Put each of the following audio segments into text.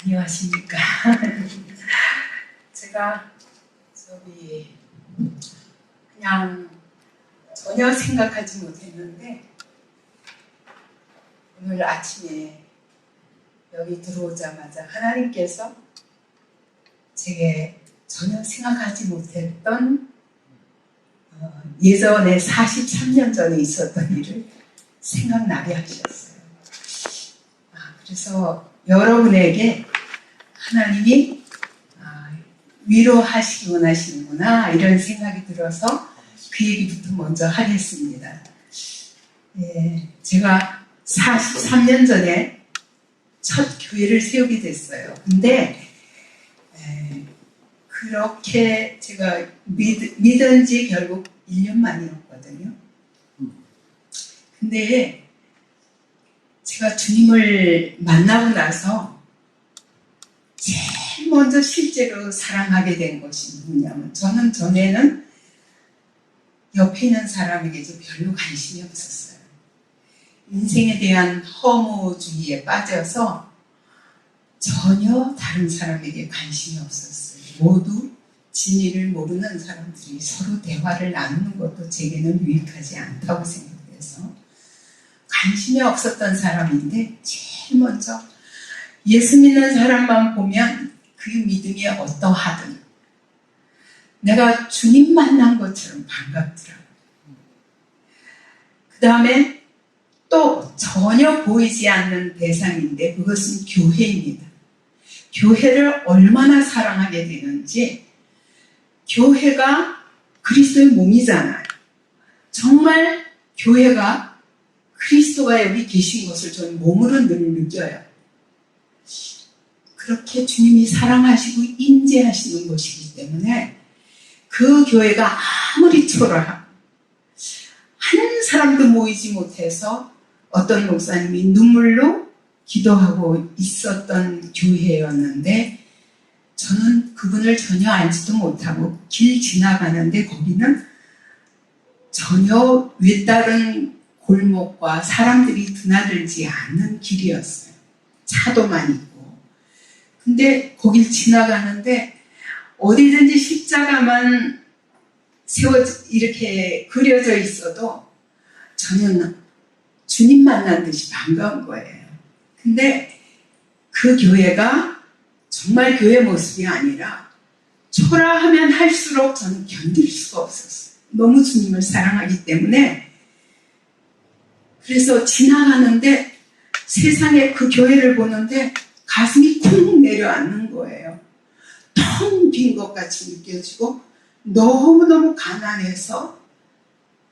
안녕하십니까. 제가 그냥 전혀 생각하지 못했는데 오늘 아침에 여기 들어오자마자 하나님께서 제게 전혀 생각하지 못했던 예전에 43년 전에 있었던 일을 생각나게 하셨어요. 그래서 여러분에게 하나님이 위로하시기 원하시는구나 이런 생각이 들어서 그 얘기부터 먼저 하겠습니다. 제가 43년 전에 첫 교회를 세우게 됐어요. 근데 그렇게 제가 믿은 지 결국 1년 만이었거든요. 근데 제가 주님을 만나고 나서 제일 먼저 실제로 사랑하게 된 것이 누구냐면, 저는 전에는 옆에 있는 사람에게 별로 관심이 없었어요. 인생에 대한 허무주의에 빠져서 전혀 다른 사람에게 관심이 없었어요. 모두 진리를 모르는 사람들이 서로 대화를 나누는 것도 제게는 유익하지 않다고 생각해서 관심이 없었던 사람인데, 제일 먼저 예수 믿는 사람만 보면 그 믿음이 어떠하든 내가 주님 만난 것처럼 반갑더라고요. 그 다음에 또 전혀 보이지 않는 대상인데 그것은 교회입니다. 교회를 얼마나 사랑하게 되는지, 교회가 그리스도의 몸이잖아요. 정말 교회가 그리스도가 여기 계신 것을 저는 몸으로 늘 느껴요. 그렇게 주님이 사랑하시고 인재하시는 것이기 때문에 그 교회가 아무리 초라하고 한 사람도 모이지 못해서 어떤 목사님이 눈물로 기도하고 있었던 교회였는데, 저는 그분을 전혀 알지도 못하고 길 지나가는데 거기는 전혀 외다른 골목과 사람들이 드나들지 않는 길이었어요. 차도만 있고. 근데 거길 지나가는데 어디든지 십자가만 이렇게 그려져 있어도 저는 주님 만난 듯이 반가운 거예요. 근데 그 교회가 정말 교회 모습이 아니라 초라하면 할수록 저는 견딜 수가 없었어요. 너무 주님을 사랑하기 때문에. 그래서 지나가는데 세상에 그 교회를 보는데 가슴이 쿵 내려앉는 거예요. 텅 빈 것 같이 느껴지고 너무너무 가난해서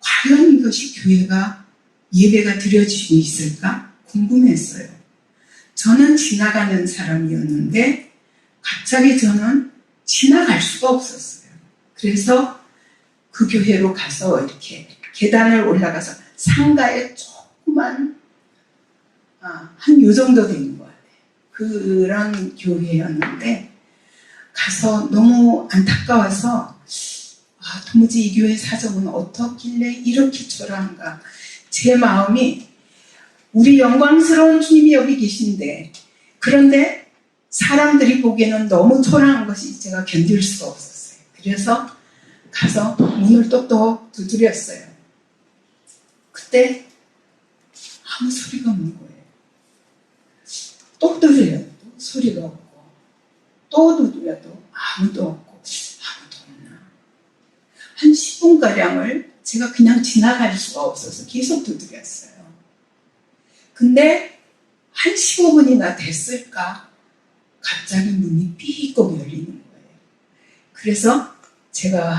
과연 이것이 교회가 예배가 드려지고 있을까 궁금했어요. 저는 지나가는 사람이었는데 갑자기 저는 지나갈 수가 없었어요. 그래서 그 교회로 가서 이렇게 계단을 올라가서 상가에 조그만 한 요 정도 되는 것 같아요. 그런 교회였는데 가서 너무 안타까워서 도무지 이 교회 사정은 어떻길래 이렇게 초라한가. 제 마음이, 우리 영광스러운 주님이 여기 계신데, 그런데 사람들이 보기에는 너무 초라한 것이 제가 견딜 수가 없었어요. 그래서 가서 문을 똑똑 두드렸어요. 그때 아무 소리가 없는 거예요. 또 두드려도 소리가 없고, 또 두드려도 아무도 없고, 아무도 없나. 한 10분가량을 제가 그냥 지나갈 수가 없어서 계속 두드렸어요. 근데 한 15분이나 됐을까 갑자기 문이 삐걱 열리는 거예요. 그래서 제가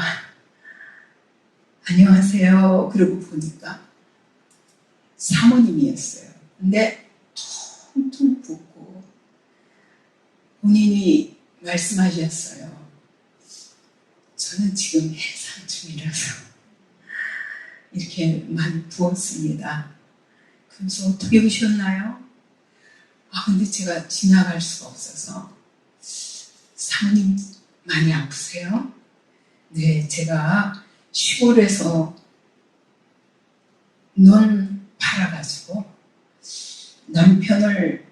안녕하세요 그러고 보니까 사모님이었어요. 근데 퉁퉁 붓고 본인이 말씀하셨어요. 저는 지금 해산 중이라서 이렇게 많이 부었습니다. 그래서 어떻게 오셨나요? 근데 제가 지나갈 수가 없어서. 사모님 많이 아프세요? 네, 제가 시골에서 눈 팔아가지고 남편을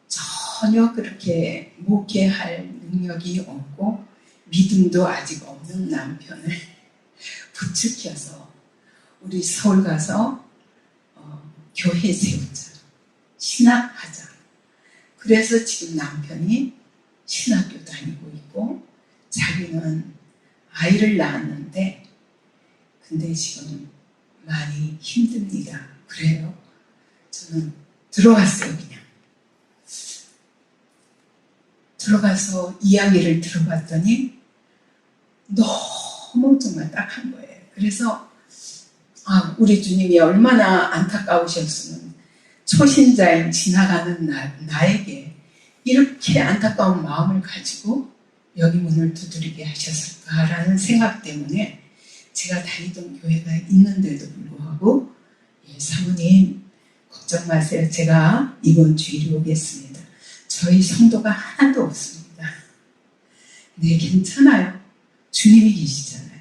저 전혀 그렇게 목회할 능력이 없고 믿음도 아직 없는 남편을 부추겨서 우리 서울 가서 교회 세우자, 신학하자. 그래서 지금 남편이 신학교 다니고 있고 자기는 아이를 낳았는데 근데 지금 많이 힘듭니다. 그래요. 저는 들어갔어요. 그냥 들어가서 이야기를 들어봤더니 너무 정말 딱한 거예요. 그래서 우리 주님이 얼마나 안타까우셨으면 초신자인 지나가는 나에게 이렇게 안타까운 마음을 가지고 여기 문을 두드리게 하셨을까라는 생각 때문에 제가 다니던 교회가 있는데도 불구하고 사모님 걱정 마세요. 제가 이번 주일에 오겠습니다. 저희 성도가 하나도 없습니다. 네, 괜찮아요. 주님이 계시잖아요.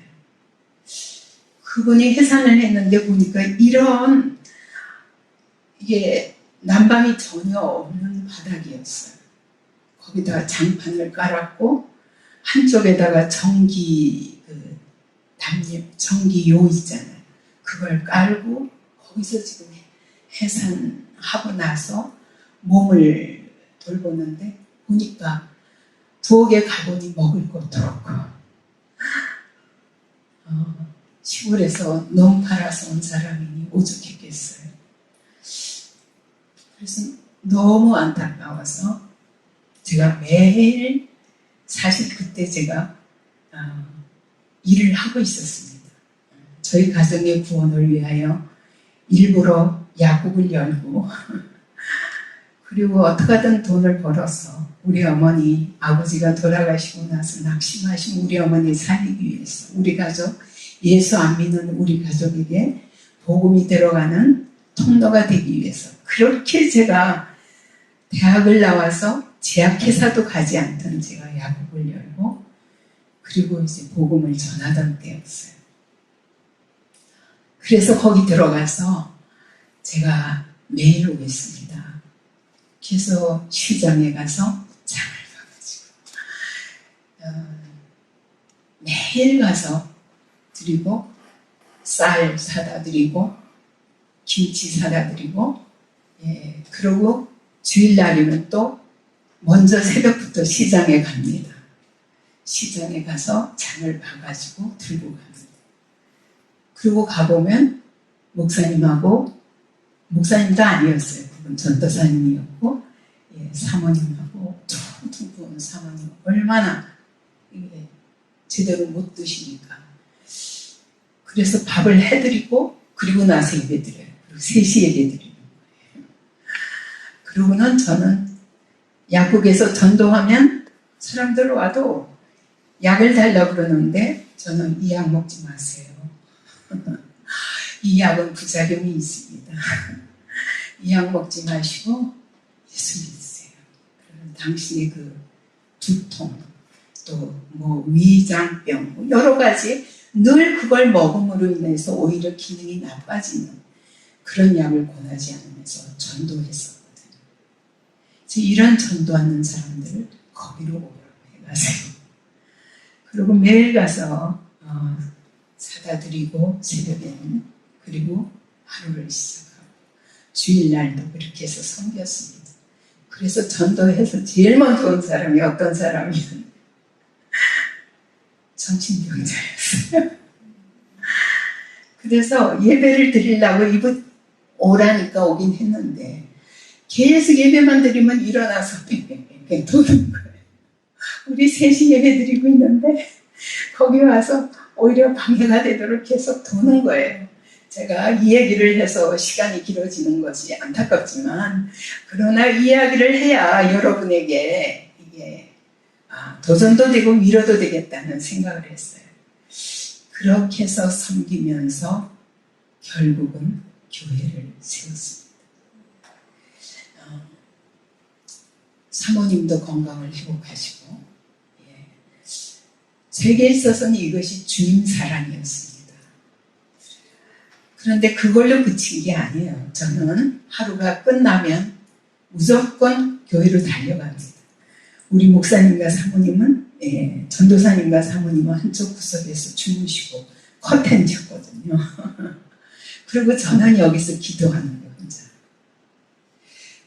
그분이 해산을 했는데 보니까 이런 이게 난방이 전혀 없는 바닥이었어요. 거기다가 장판을 깔았고 한쪽에다가 전기요 있잖아요. 그걸 깔고 거기서 지금 해산하고 나서 몸을 돌보는데 보니까 부엌에 가보니 먹을 것도 없고 시골에서 너무 팔아서 온 사람이니 오죽했겠어요. 그래서 너무 안타까워서 제가 매일 사실 그때 제가 일을 하고 있었습니다. 저희 가정의 구원을 위하여 일부러 약국을 열고 그리고 어떻게든 돈을 벌어서 우리 어머니, 아버지가 돌아가시고 나서 낙심하신 우리 어머니 살리기 위해서 우리 가족, 예수 안 믿는 우리 가족에게 복음이 들어가는 통로가 되기 위해서 그렇게 제가 대학을 나와서 제약회사도 가지 않던 제가 약국을 열고 그리고 이제 복음을 전하던 때였어요. 그래서 거기 들어가서 제가 매일 오겠습니다. 그래서 시장에 가서 장을 봐가지고 매일 가서 드리고 쌀 사다 드리고 김치 사다 드리고 그러고 주일날이면 또 먼저 새벽부터 시장에 갑니다. 시장에 가서 장을 봐가지고 들고 갑니다. 그리고 가보면 목사님도 아니었어요. 그분 전도사님이었고 사모님하고 퉁퉁 부은 사모님 얼마나 제대로 못 드시니까 그래서 밥을 해드리고 그리고 나서 예배드려요. 그리고 3시에 예배드리는 거예요. 그러고는 저는 약국에서 전도하면 사람들 와도 약을 달라고 그러는데 저는 이 약 먹지 마세요. 이 약은 부작용이 있습니다. 이 약 먹지 마시고 예수 믿으세요. 그러면 당신의 그 두통 또 위장병 여러 가지 늘 그걸 먹음으로 인해서 오히려 기능이 나빠지는 그런 약을 권하지 않으면서 전도했었거든요. 이런 전도하는 사람들을 거기로 오라고 해가세요. 그리고 매일 가서 사다 드리고 새벽에는 그리고 하루를 시작하고 주일날도 그렇게 해서 섬겼습니다. 그래서 전도해서 제일 먼저 온 사람이 어떤 사람이었는데 정신병자였어요. 그래서 예배를 드리려고 이분 오라니까 오긴 했는데 계속 예배만 드리면 일어나서 뺑뺑뺑뺑 도는 거예요. 우리 3시 예배 드리고 있는데 거기 와서 오히려 방해가 되도록 계속 도는 거예요. 제가 이 얘기를 해서 시간이 길어지는 것이 안타깝지만 그러나 이야기를 해야 여러분에게 이게 도전도 되고 위로도 되겠다는 생각을 했어요. 그렇게 해서 섬기면서 결국은 교회를 세웠습니다. 사모님도 건강을 회복하시고 제게 있어서는 이것이 주님 사랑이었습니다. 그런데 그걸로 그친 게 아니에요. 저는 하루가 끝나면 무조건 교회로 달려갑니다. 우리 목사님과 사모님은 전도사님과 사모님은 한쪽 구석에서 주무시고 커튼 쳤거든요. 그리고 저는 여기서 기도하는 거예요, 혼자.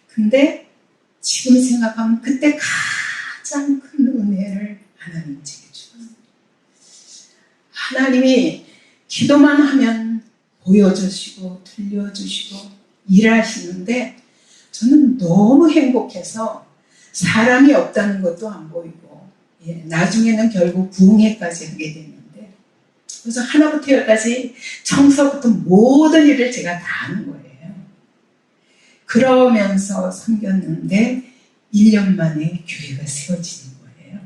근데 지금 생각하면 그때 가장 큰 은혜를 하나님 제게 주셨어요. 하나님이 기도만 하면 보여주시고 들려주시고 일하시는데 저는 너무 행복해서 사람이 없다는 것도 안 보이고 나중에는 결국 부흥회까지 하게 됐는데 그래서 하나부터 열까지 청소부터 모든 일을 제가 다 하는 거예요. 그러면서 섬겼는데 1년 만에 교회가 세워지는 거예요.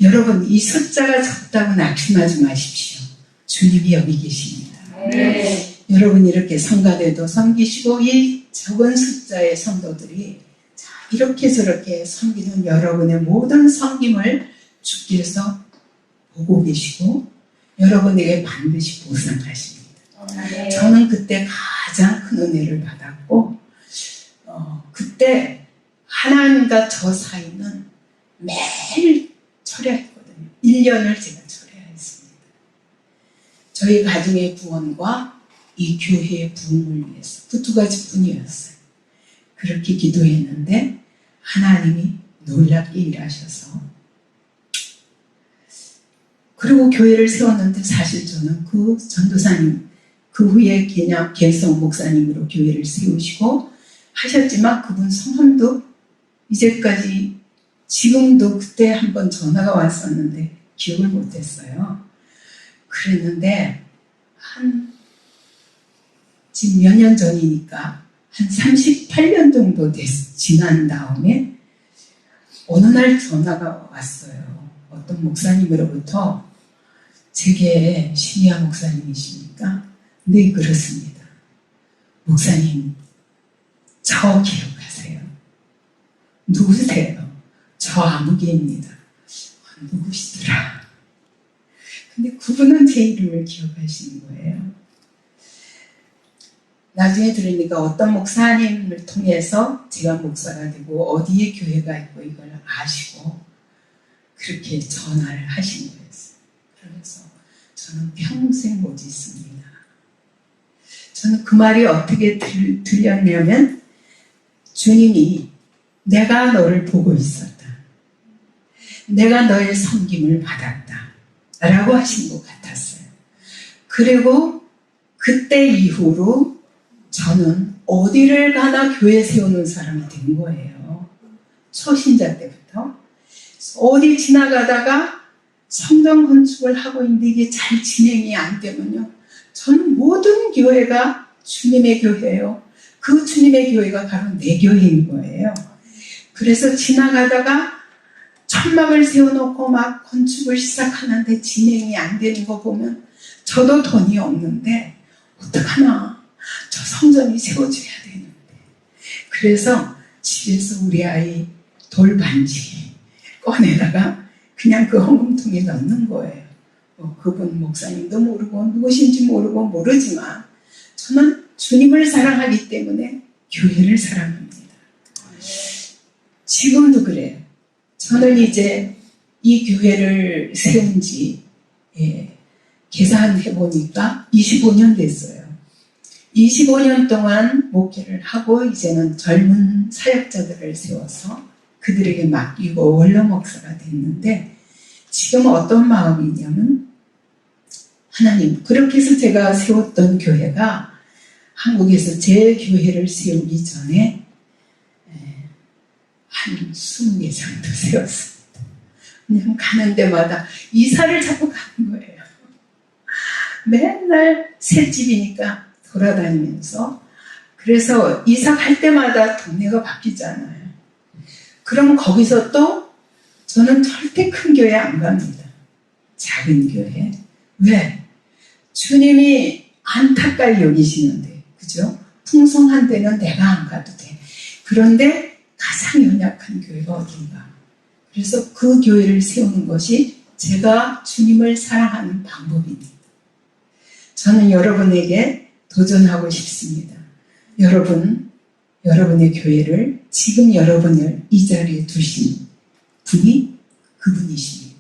여러분 이 숫자가 적다고 낙심하지 마십시오. 주님이 여기 계십니다. 네. 여러분 이렇게 성가대도 섬기시고 이 적은 숫자의 성도들이 이렇게 저렇게 섬기는 여러분의 모든 섬김을 주께서 보고 계시고 여러분에게 반드시 보상하십니다. 네. 저는 그때 가장 큰 은혜를 받았고 그때 하나님과 저 사이는 매일 철야했거든요. 1년을 제가 철야했습니다. 저희 가정의 구원과 이 교회의 부흥을 위해서 그 두 가지뿐이었어요. 그렇게 기도했는데 하나님이 놀랍게 일하셔서 그리고 교회를 세웠는데 사실 저는 그 전도사님 그 후에 개성 목사님으로 교회를 세우시고 하셨지만 그분 성함도 이제까지 지금도 그때 한번 전화가 왔었는데 기억을 못했어요. 그랬는데 지금 몇 년 전이니까 한 38년 정도 지난 다음에 어느 날 전화가 왔어요. 어떤 목사님으로부터 제게 신희아 목사님이십니까? 네, 그렇습니다. 목사님, 저 기억하세요? 누구세요? 저 아무개입니다. 누구시더라? 근데 그분은 제 이름을 기억하시는 거예요. 나중에 들으니까 어떤 목사님을 통해서 제가 목사가 되고 어디에 교회가 있고 이걸 아시고 그렇게 전화를 하신 거였어요. 그래서 저는 평생 못 잊습니다. 저는 그 말이 어떻게 들렸냐면 주님이 내가 너를 보고 있었다. 내가 너의 섬김을 받았다. 라고 하신 것 같았어요. 그리고 그때 이후로 저는 어디를 가나 교회 세우는 사람이 된 거예요. 초신자 때부터. 어디 지나가다가 성전 건축을 하고 있는데 이게 잘 진행이 안 되면요. 저는 모든 교회가 주님의 교회예요. 그 주님의 교회가 바로 내 교회인 거예요. 그래서 지나가다가 천막을 세워놓고 막 건축을 시작하는데 진행이 안 되는 거 보면 저도 돈이 없는데 어떡하나. 저 성전이 세워줘야 되는데. 그래서 집에서 우리 아이 돌반지 꺼내다가 그냥 그 헌금통에 넣는 거예요. 그분 목사님도 모르고 누구신지 모르지만 저는 주님을 사랑하기 때문에 교회를 사랑합니다. 지금도 그래요. 저는 이제 이 교회를 세운 지 계산해 보니까 25년 됐어요. 25년 동안 목회를 하고 이제는 젊은 사역자들을 세워서 그들에게 맡기고 원로 목사가 됐는데 지금 어떤 마음이냐면 하나님 그렇게 해서 제가 세웠던 교회가 한국에서 제 교회를 세우기 전에 한 20개 정도 세웠습니다. 그냥 가는 데마다 이사를 자꾸 가는 거예요. 맨날 새 집이니까 돌아다니면서 그래서 이사 갈 때마다 동네가 바뀌잖아요. 그럼 거기서 또 저는 절대 큰 교회 안 갑니다. 작은 교회. 왜? 주님이 안타까이 여기시는데 그죠? 풍성한 데는 내가 안 가도 돼. 그런데 가장 연약한 교회가 어딘가. 그래서 그 교회를 세우는 것이 제가 주님을 사랑하는 방법입니다. 저는 여러분에게 도전하고 싶습니다. 여러분 여러분의 교회를 지금 여러분을 이 자리에 두신 분이 그분이십니다.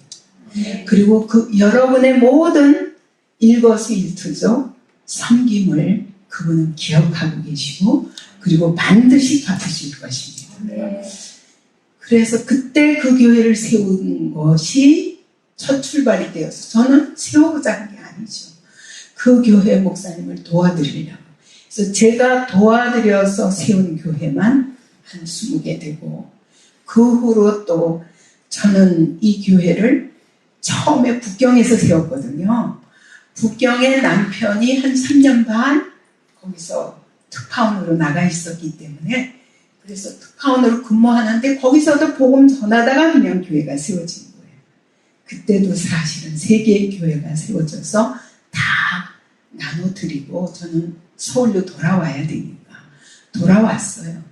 그리고 그 여러분의 모든 일거수일투족 섬김을 그분은 기억하고 계시고 그리고 반드시 갚으실 것입니다. 그래서 그때 그 교회를 세운 것이 첫 출발이 되어서 저는 세우고자 한 게 아니죠. 그 교회 목사님을 도와드리려고. 그래서 제가 도와드려서 세운 교회만 한 20개 되고 그 후로 또 저는 이 교회를 처음에 북경에서 세웠거든요. 북경에 남편이 한 3년 반 거기서 특파원으로 나가 있었기 때문에 그래서 특파원으로 근무하는데 거기서도 복음 전하다가 그냥 교회가 세워진 거예요. 그때도 사실은 3개의 교회가 세워져서 다 나눠드리고 저는 서울로 돌아와야 되니까 돌아왔어요.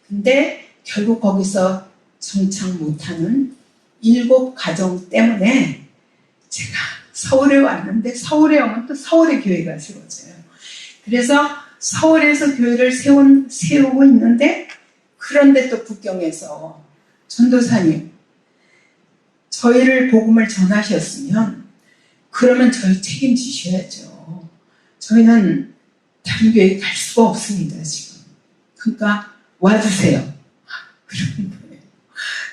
근데 결국 거기서 정착 못하는 7가정 때문에 제가 서울에 왔는데 서울에 오면 또 서울의 교회가 세워져요. 그래서 서울에서 교회를 세우고 있는데 그런데 또 북경에서 전도사님 저희를 복음을 전하셨으면 그러면 저희 책임지셔야죠. 저희는 다른 교회에 갈 수가 없습니다 지금. 그러니까 와주세요. 그러는 거예요.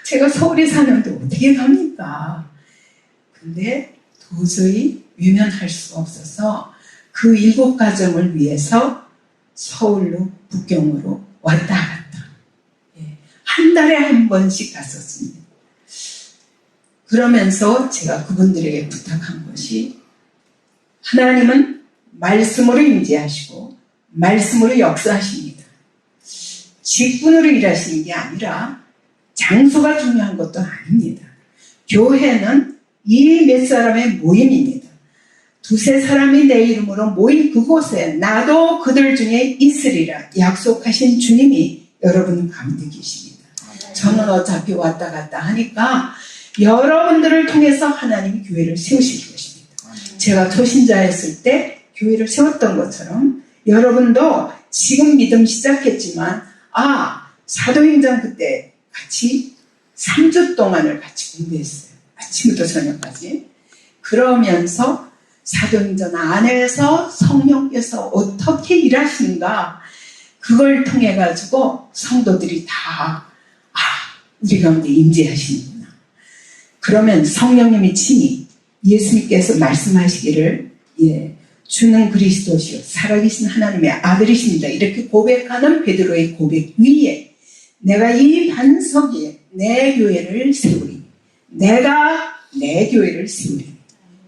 제가 서울에 사는데 어떻게 갑니까? 근데 도저히 외면할 수가 없어서 그 7가정을 위해서 서울로 북경으로 왔다 갔다. 한 달에 한 번씩 갔었습니다. 그러면서 제가 그분들에게 부탁한 것이 하나님은 말씀으로 임재하시고 말씀으로 역사하십니다. 직분으로 일하시는 게 아니라 장소가 중요한 것도 아닙니다. 교회는 이 몇 사람의 모임입니다. 2-3 사람이 내 이름으로 모인 그곳에 나도 그들 중에 있으리라 약속하신 주님이 여러분 가운데 계십니다. 저는 어차피 왔다 갔다 하니까 여러분들을 통해서 하나님이 교회를 세우실 것입니다. 제가 초신자였을 때 교회를 세웠던 것처럼 여러분도 지금 믿음 시작했지만 사도행전 그때 같이 3주 동안을 같이 공부했어요. 아침부터 저녁까지. 그러면서 사도행전 안에서 성령께서 어떻게 일하시는가 그걸 통해 가지고 성도들이 다 우리 가운데 임재하시는구나. 그러면 성령님이 친히 예수님께서 말씀하시기를 주는 그리스도시요 살아계신 하나님의 아들이십니다. 이렇게 고백하는 베드로의 고백 위에 내가 이 반석 위에 내 교회를 세우리. 내가 내 교회를 세우리.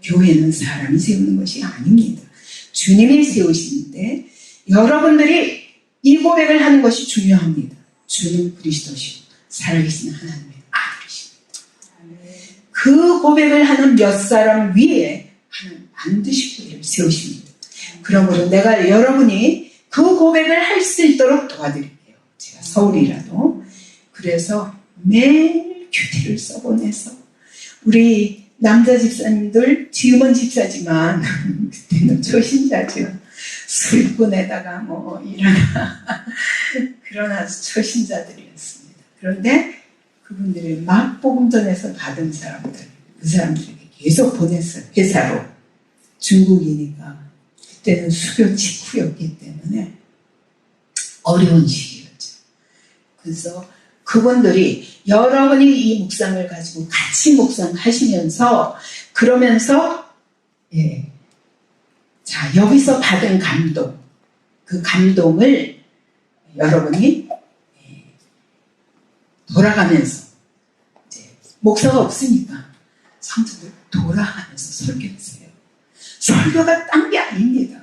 교회는 사람이 세우는 것이 아닙니다. 주님이 세우시는데 여러분들이 이 고백을 하는 것이 중요합니다. 주는 그리스도시요 살아계신 하나님의 아들이십니다. 그 고백을 하는 몇 사람 위에 하나님 반드시 교회를 세우십니다. 그러므로 내가 여러분이 그 고백을 할 수 있도록 도와드릴게요. 제가 서울이라도. 그래서 매일 교태를 써보내서 우리 남자 집사님들 지금은 집사지만 그때는 초신자죠. 술꾼에다가 그러나 초신자들이었습니다. 그런데 그분들이 막 복음전에서 받은 사람들 그 사람들에게 계속 보냈어요. 회사로. 중국이니까 그때는 수교 직후였기 때문에 어려운 시기였죠. 그래서 그분들이 여러분이 이 묵상을 가지고 같이 묵상하시면서 그러면서 자 여기서 받은 감동 그 감동을 여러분이 돌아가면서 이제 목사가 없으니까 성도들 돌아가면서 설교하세요. 설교가 딴 게 아닙니다.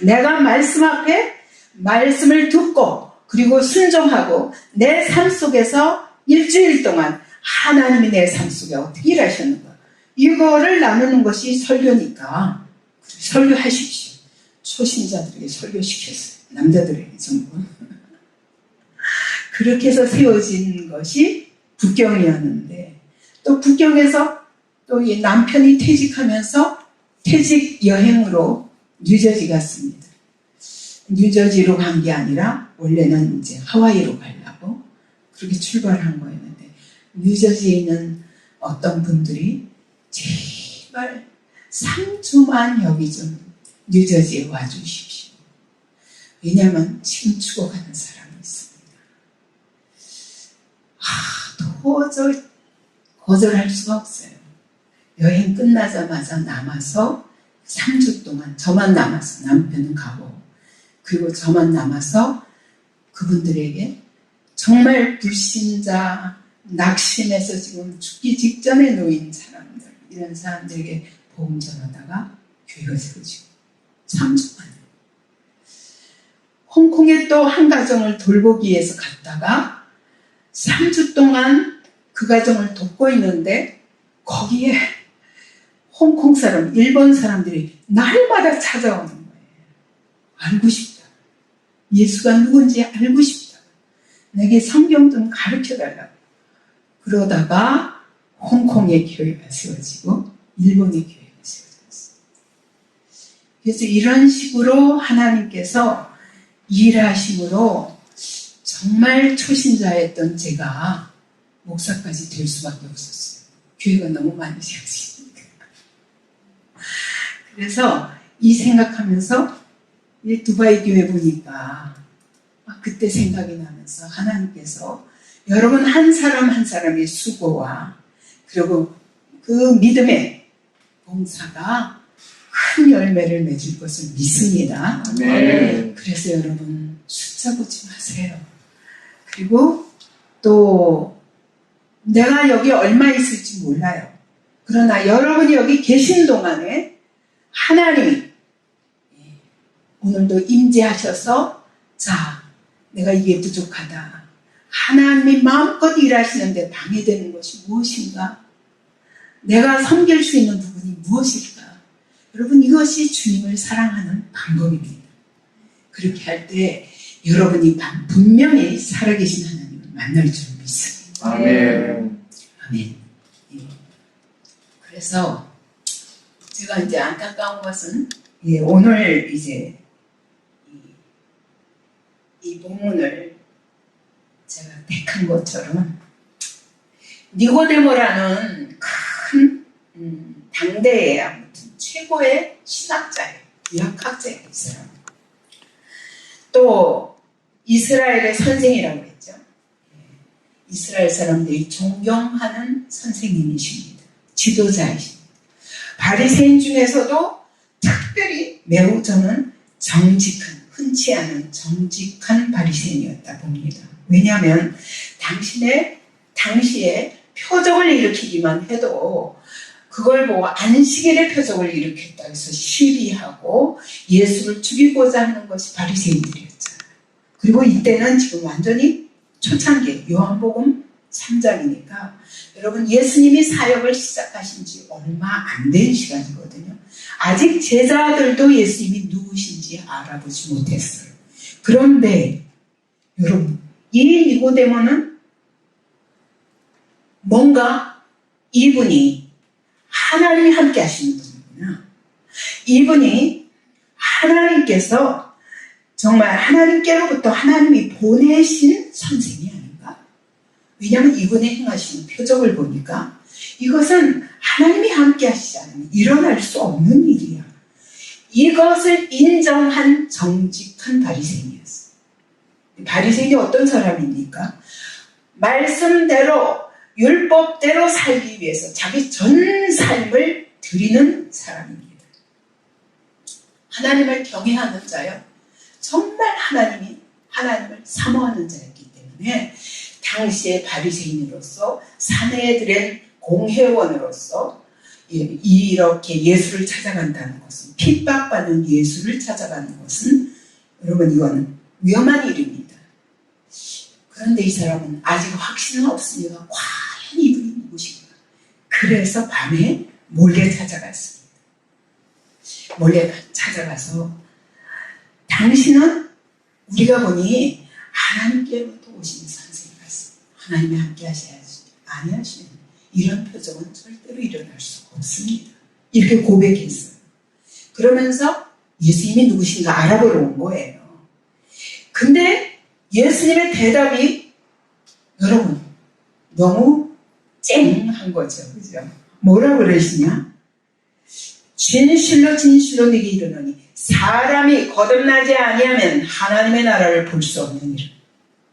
내가 말씀 앞에 말씀을 듣고 그리고 순종하고 내 삶 속에서 일주일 동안 하나님이 내 삶 속에 어떻게 일하셨는가 이거를 나누는 것이 설교니까 설교하십시오. 초신자들에게 설교시켰어요. 남자들에게 전부. 그렇게 해서 세워진 것이 북경이었는데 또 북경에서 또 이 남편이 퇴직하면서 퇴직 여행으로 뉴저지 갔습니다. 뉴저지로 간 게 아니라 원래는 이제 하와이로 가려고 그렇게 출발한 거였는데 뉴저지에 있는 어떤 분들이 제발 3주만 여기 좀 뉴저지에 와주십시오. 왜냐하면 지금 죽어가는 사람이 있습니다. 도저히 거절할 수가 없어요. 여행 끝나자마자 남아서 3주 동안 저만 남아서 남편은 가고 그리고 저만 남아서 그분들에게 정말 불신자, 낙심해서 지금 죽기 직전에 놓인 사람들, 이런 사람들에게 복음 전하다가 교회가 세워지고 3주 만에 홍콩에 또 한 가정을 돌보기 위해서 갔다가 3주 동안 그 가정을 돕고 있는데 거기에 홍콩 사람, 일본 사람들이 날마다 찾아오는 거예요. 알고 싶다. 예수가 누군지 알고 싶다. 내게 성경 좀 가르쳐달라고. 그러다가 홍콩의 교회가 세워지고 일본의 교회가 세워졌어요. 그래서 이런 식으로 하나님께서 일하심으로 정말 초신자였던 제가 목사까지 될 수밖에 없었어요. 교회가 너무 많이 세워지니까. 그래서 이 생각하면서 이 두바이 교회 보니까 그때 생각이 나면서 하나님께서 여러분 한 사람 한 사람의 수고와 그리고 그 믿음의 봉사가 큰 열매를 맺을 것을 믿습니다. 네. 그래서 여러분 숫자 보지 마세요. 그리고 또 내가 여기 얼마 있을지 몰라요. 그러나 여러분이 여기 계신 동안에 하나님이 오늘도 임재하셔서 자, 내가 이게 부족하다. 하나님이 마음껏 일하시는데 방해되는 것이 무엇인가? 내가 섬길 수 있는 부분이 무엇일까? 여러분 이것이 주님을 사랑하는 방법입니다. 그렇게 할 때 여러분이 분명히 살아계신 하나님을 만날 줄 믿습니다. 아멘. 아멘. 그래서 제가 이제 안타까운 것은 오늘 이제 이 본문을 제가 택한 것처럼 니고데모라는 큰 당대의 아무튼 최고의 신학자예요. 유학학자예요. 이 사람. 또 이스라엘의 선생이라고 했죠. 이스라엘 사람들이 존경하는 선생님이십니다. 지도자이십니다. 바리새인 중에서도 특별히 매우 저는 정직한, 흔치 않은 정직한 바리새인이었다 봅니다. 왜냐하면 당시에 표적을 일으키기만 해도 그걸 보고 안식일의 표적을 일으켰다 해서 시비하고 예수를 죽이고자 하는 것이 바리새인들이었잖아요. 그리고 이때는 지금 완전히 초창기 요한복음 3장이니까 여러분 예수님이 사역을 시작하신 지 얼마 안 된 시간이거든요. 아직 제자들도 예수님이 누구신지 알아보지 못했어요. 그런데 여러분 이 니고데모는 뭔가 이분이 하나님이 함께 하시는 분이구나. 이분이 하나님께서 정말 하나님께로부터 하나님이 보내신 선생이 아닌가? 왜냐하면 이분의 행하시는 표적을 보니까 이것은 하나님이 함께 하시지 않으면 일어날 수 없는 일이야. 이것을 인정한 정직한 바리새인이었어요. 바리새인이 어떤 사람입니까? 말씀대로 율법대로 살기 위해서 자기 전 삶을 드리는 사람입니다. 하나님을 경외하는 자요. 정말 하나님을 사모하는 자였기 때문에 당시의 바리새인으로서 사내들의 공회원으로서 이렇게 예수를 찾아간다는 것은 핍박받는 예수를 찾아가는 것은 여러분 이거는 위험한 일입니다. 그런데 이 사람은 아직 확신은 없으니까 과연 이분이 누구신가? 그래서 밤에 몰래 찾아갔습니다. 몰래 찾아가서 당신은 우리가 보니 하나님께로부터 오신 선생님 같습니다. 하나님이 함께 하셔야지 아니하시는 이런 표정은 절대로 일어날 수가 없습니다. 이렇게 고백했어요. 그러면서 예수님이 누구신가 알아보러 온 거예요. 근데 예수님의 대답이 여러분 너무 쨍한 거죠. 그죠? 뭐라 그러시냐? 진실로 진실로 네게 이르노니 사람이 거듭나지 아니하면 하나님의 나라를 볼 수 없느니라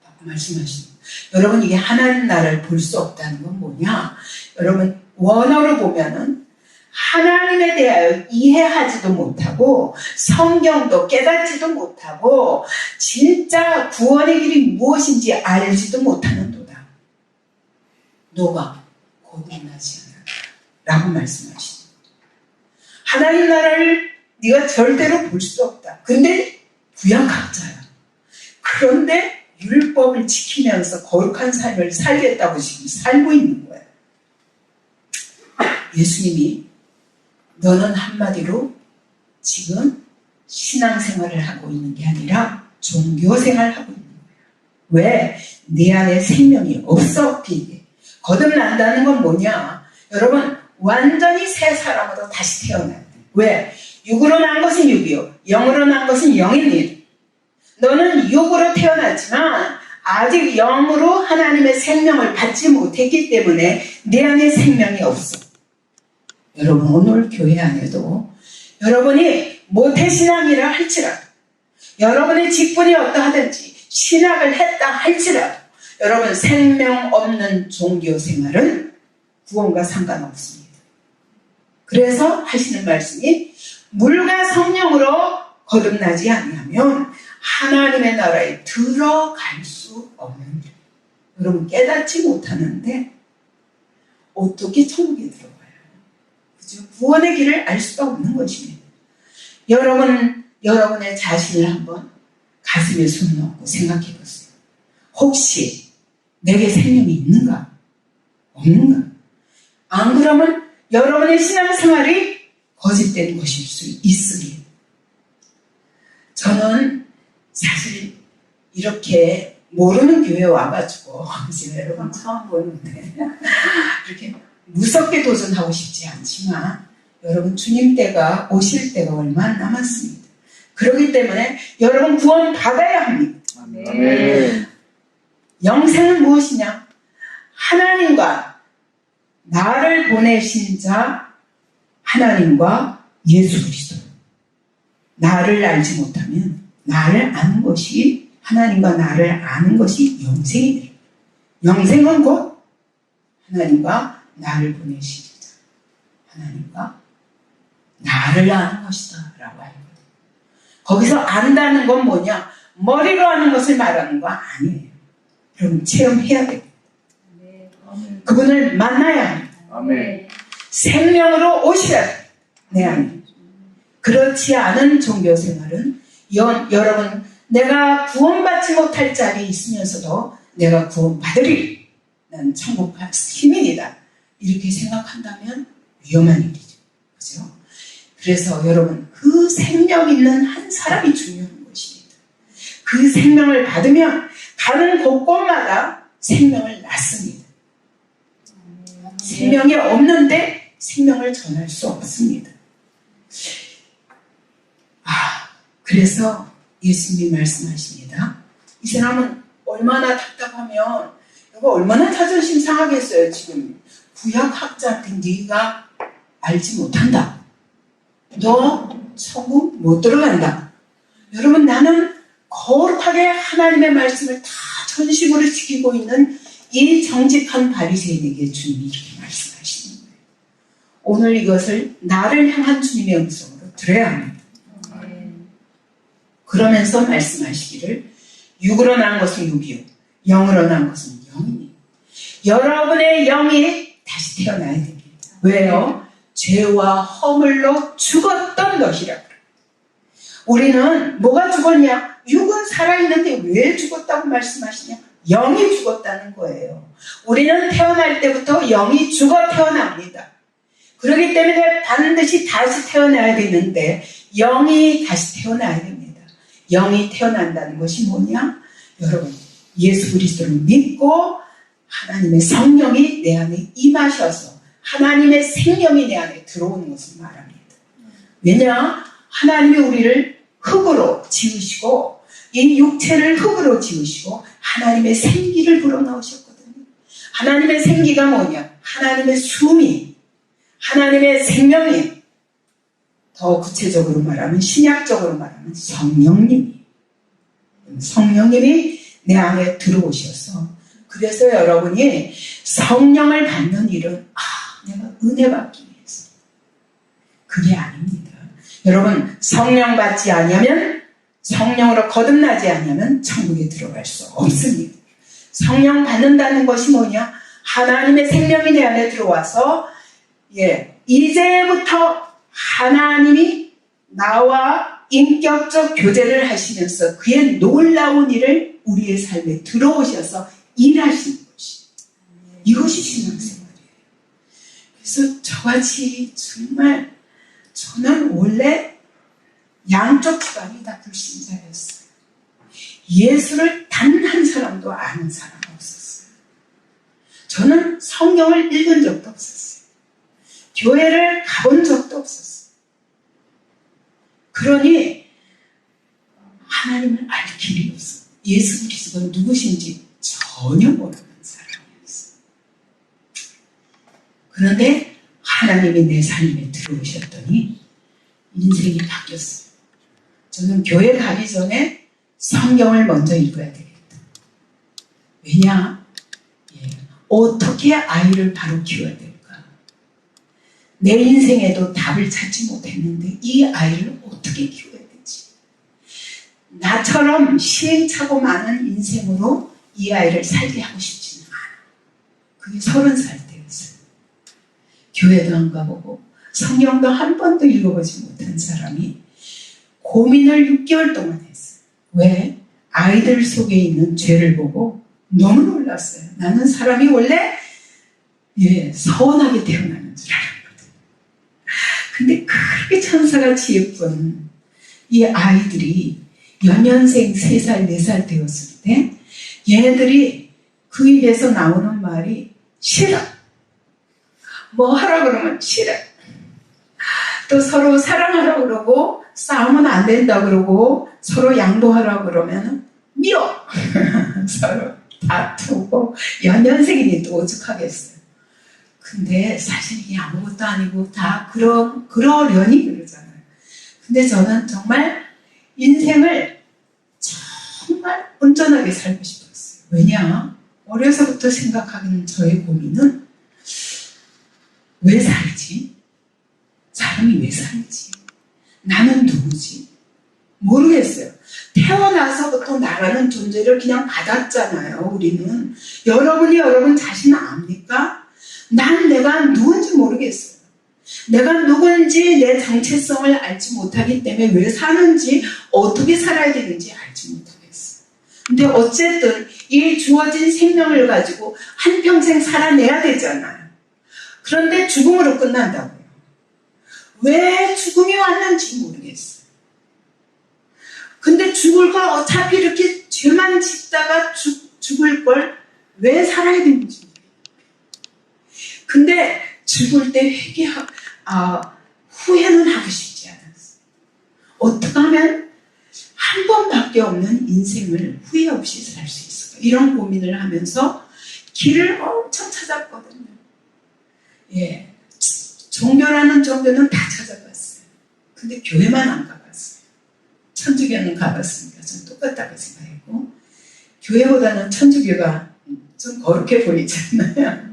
라고 말씀하십니다. 여러분, 이게 하나님 나라를 볼 수 없다는 건 뭐냐? 여러분, 원어로 보면은 하나님에 대하여 이해하지도 못하고 성경도 깨닫지도 못하고 진짜 구원의 길이 무엇인지 알지도 못하는 도다. 너가 거듭나지 않아 라고 말씀하십니다. 하나님 나라를 네가 절대로 볼 수 없다. 근데 구약학자야. 그런데 율법을 지키면서 거룩한 삶을 살겠다고 지금 살고 있는 거예요. 예수님이 너는 한마디로 지금 신앙생활을 하고 있는 게 아니라 종교생활을 하고 있는 거예요. 왜? 네 안에 생명이 없어. 비게 거듭난다는 건 뭐냐? 여러분, 완전히 새 사람으로 다시 태어나야 돼. 왜? 육으로 난 것은 육이요, 영으로 난 것은 영입니다. 너는 육으로 태어났지만 아직 영으로 하나님의 생명을 받지 못했기 때문에 내 안에 생명이 없어. 여러분, 오늘 교회 안에도 여러분이 모태신앙이라 할지라도, 여러분의 직분이 어떠하든지 신학을 했다 할지라도, 여러분 생명 없는 종교생활은 구원과 상관없습니다. 그래서 하시는 말씀이 물과 성령으로 거듭나지 아니하면 하나님의 나라에 들어갈 수 없는 일. 여러분, 깨닫지 못하는데 어떻게 천국에 들어가요? 그죠? 구원의 길을 알 수가 없는 것입니다. 여러분의 자신을 한번 가슴에 손 넣고 생각해 보세요. 혹시 내게 생명이 있는가? 없는가? 안 그러면 여러분의 신앙생활이 거짓된 것일 수 있으니, 저는 사실 이렇게 모르는 교회에 와가지고 제가 여러분 처음 보는데 이렇게 무섭게 도전하고 싶지 않지만, 여러분 주님 때가 오실 때가 얼마 안 남았습니다. 그렇기 때문에 여러분 구원 받아야 합니다. 아멘. 영생은 무엇이냐? 하나님과 나를 보내신 자 하나님과 예수 그리스도. 나를 알지 못하면 나를 아는 것이, 하나님과 나를 아는 것이 영생이다. 영생은 곧 하나님과 나를 보내신 자 하나님과 나를 아는 것이다 라고 하거든요. 거기서 안다는 건 뭐냐? 머리로 아는 것을 말하는 거 아니에요. 여러분 체험해야 됩니다. 그분을 만나야 합니다. 아멘. 생명으로 오셔야 돼요. 내 안에. 그렇지 않은 종교생활은 여러분, 내가 구원받지 못할 자리에 있으면서도 내가 구원받으리, 난 천국 갈 시민이다, 이렇게 생각한다면 위험한 일이죠. 그죠? 그래서 여러분, 그 생명 있는 한 사람이 중요한 것입니다. 그 생명을 받으면 가는 곳곳마다 생명을 낳습니다. 생명이 없는데 생명을 전할 수 없습니다. 그래서 예수님이 말씀하십니다. 이 사람은 얼마나 답답하면, 이거 얼마나 자존심 상하겠어요. 지금 구약학자한테 네가 알지 못한다, 너 천국 못 들어간다. 여러분, 나는 거룩하게 하나님의 말씀을 다 전심으로 지키고 있는 이 정직한 바리새인에게 주님이 이렇게 말씀하시는 거예요. 오늘 이것을 나를 향한 주님의 음성으로 들어야 합니다. 그러면서 말씀하시기를 육으로 난 것은 육이요, 영으로 난 것은 영이니. 여러분의 영이 다시 태어나야 됩니다. 왜요? 죄와 허물로 죽었던 것이라. 우리는 뭐가 죽었냐? 육은 살아있는데 왜 죽었다고 말씀하시냐? 영이 죽었다는 거예요. 우리는 태어날 때부터 영이 죽어 태어납니다. 그렇기 때문에 반드시 다시 태어나야 되는데 영이 다시 태어나야 됩니다. 영이 태어난다는 것이 뭐냐? 여러분, 예수 그리스도를 믿고 하나님의 성령이 내 안에 임하셔서 하나님의 생명이 내 안에 들어오는 것을 말합니다. 왜냐? 하나님이 우리를 흙으로 지으시고 이 육체를 흙으로 지으시고 하나님의 생기를 불어넣으셨거든요. 하나님의 생기가 뭐냐? 하나님의 숨이, 하나님의 생명이, 더 구체적으로 말하면 신약적으로 말하면 성령님이 내 안에 들어오셔서, 그래서 여러분이 성령을 받는 일은 내가 은혜 받기 위해서, 그게 아닙니다. 여러분, 성령 받지 아니하면, 성령으로 거듭나지 아니하면 천국에 들어갈 수 없습니다. 성령 받는다는 것이 뭐냐? 하나님의 생명이 내 안에 들어와서 이제부터 하나님이 나와 인격적 교제를 하시면서 그의 놀라운 일을 우리의 삶에 들어오셔서 일하시는 것이, 이것이 신앙생활이에요. 그래서 저같이 정말, 저는 원래 양쪽 집안이 다 불신자였어요. 예수를 단 한 사람도 아는 사람 없었어요. 저는 성경을 읽은 적도 없었어요. 교회를 가본 적도 없었어요. 그러니 하나님을 알 길이 없어요. 예수 그리스도가 누구신지 전혀 모르는 사람이었어요. 그런데 하나님이 내 삶에 들어오셨더니 인생이 바뀌었어요. 저는 교회 가기 전에 성경을 먼저 읽어야 되겠다. 왜냐? 어떻게 아이를 바로 키워야 될까? 내 인생에도 답을 찾지 못했는데 이 아이를 어떻게 키워야 되지? 나처럼 시행착오 많은 인생으로 이 아이를 살게 하고 싶지는 않아. 그게 30살 때였어요. 교회도 안 가보고 성경도 한 번도 읽어보지 못한 사람이 고민을 6개월 동안 했어요. 왜? 아이들 속에 있는 죄를 보고 너무 놀랐어요. 나는 사람이 원래 선하게 태어나는 줄 알았거든. 근데 그렇게 천사같이 예쁜 이 아이들이 연년생 3살, 4살 되었을 때 얘네들이 그 입에서 나오는 말이 싫어. 뭐 하라 그러면 싫어. 또 서로 사랑하라 그러고 싸우면 안 된다 그러고 서로 양보하라 그러면 미워. 서로 다투고 연년생이니 또 오죽하겠어요. 근데 사실 이게 아무것도 아니고 다 그러려니 그러잖아요. 근데 저는 정말 인생을 정말 온전하게 살고 싶었어요. 왜냐? 어려서부터 생각하는 저의 고민은 왜 살지? 사람이 왜 살지? 나는 누구지? 모르겠어요. 태어나서부터 나라는 존재를 그냥 받았잖아요. 우리는. 여러분이 여러분 자신 압니까? 난 내가 누군지 모르겠어요. 내가 누군지 내 정체성을 알지 못하기 때문에 왜 사는지, 어떻게 살아야 되는지 알지 못하겠어요. 근데 어쨌든 이 주어진 생명을 가지고 한평생 살아내야 되잖아요. 그런데 죽음으로 끝난다고요. 왜 죽음이 왔는지 모르겠어요. 근데 죽을 걸 어차피 이렇게 죄만 짓다가 죽을 걸 왜 살아야 되는지 모르겠어요. 근데 죽을 때 후회는 하고 싶지 않았어요. 어떻게 하면 한 번밖에 없는 인생을 후회 없이 살 수 있을까? 이런 고민을 하면서 길을 엄청 찾았거든요. 종교라는 종교는 다 찾아봤어요. 근데 교회만 안 가봤어요. 천주교는 가봤으니까 전 똑같다고 생각했고, 교회보다는 천주교가 좀 거룩해 보이잖아요.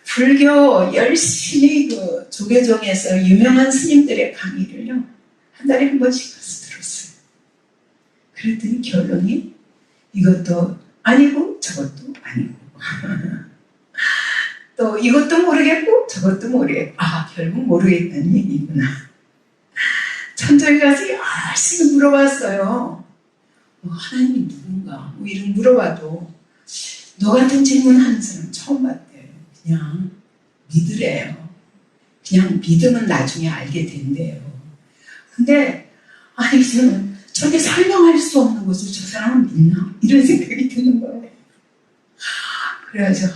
불교 열심히 그 조계종에서 유명한 스님들의 강의를요, 한 달에 한 번씩 가서 들었어요. 그랬더니 결론이 이것도 아니고 저것도 아니고 또 이것도 모르겠고 저것도 모르겠고, 결국 모르겠다는 얘기구나. 천주에 가서 열심히 물어봤어요. 하나님이 누군가 이런 물어봐도 너 같은 질문하는 사람 처음 봤대요. 그냥 믿으래요. 그냥 믿으면 나중에 알게 된대요. 근데 저는 저렇게 설명할 수 없는 것을 저 사람은 믿나? 이런 생각이 드는 거예요. 그래서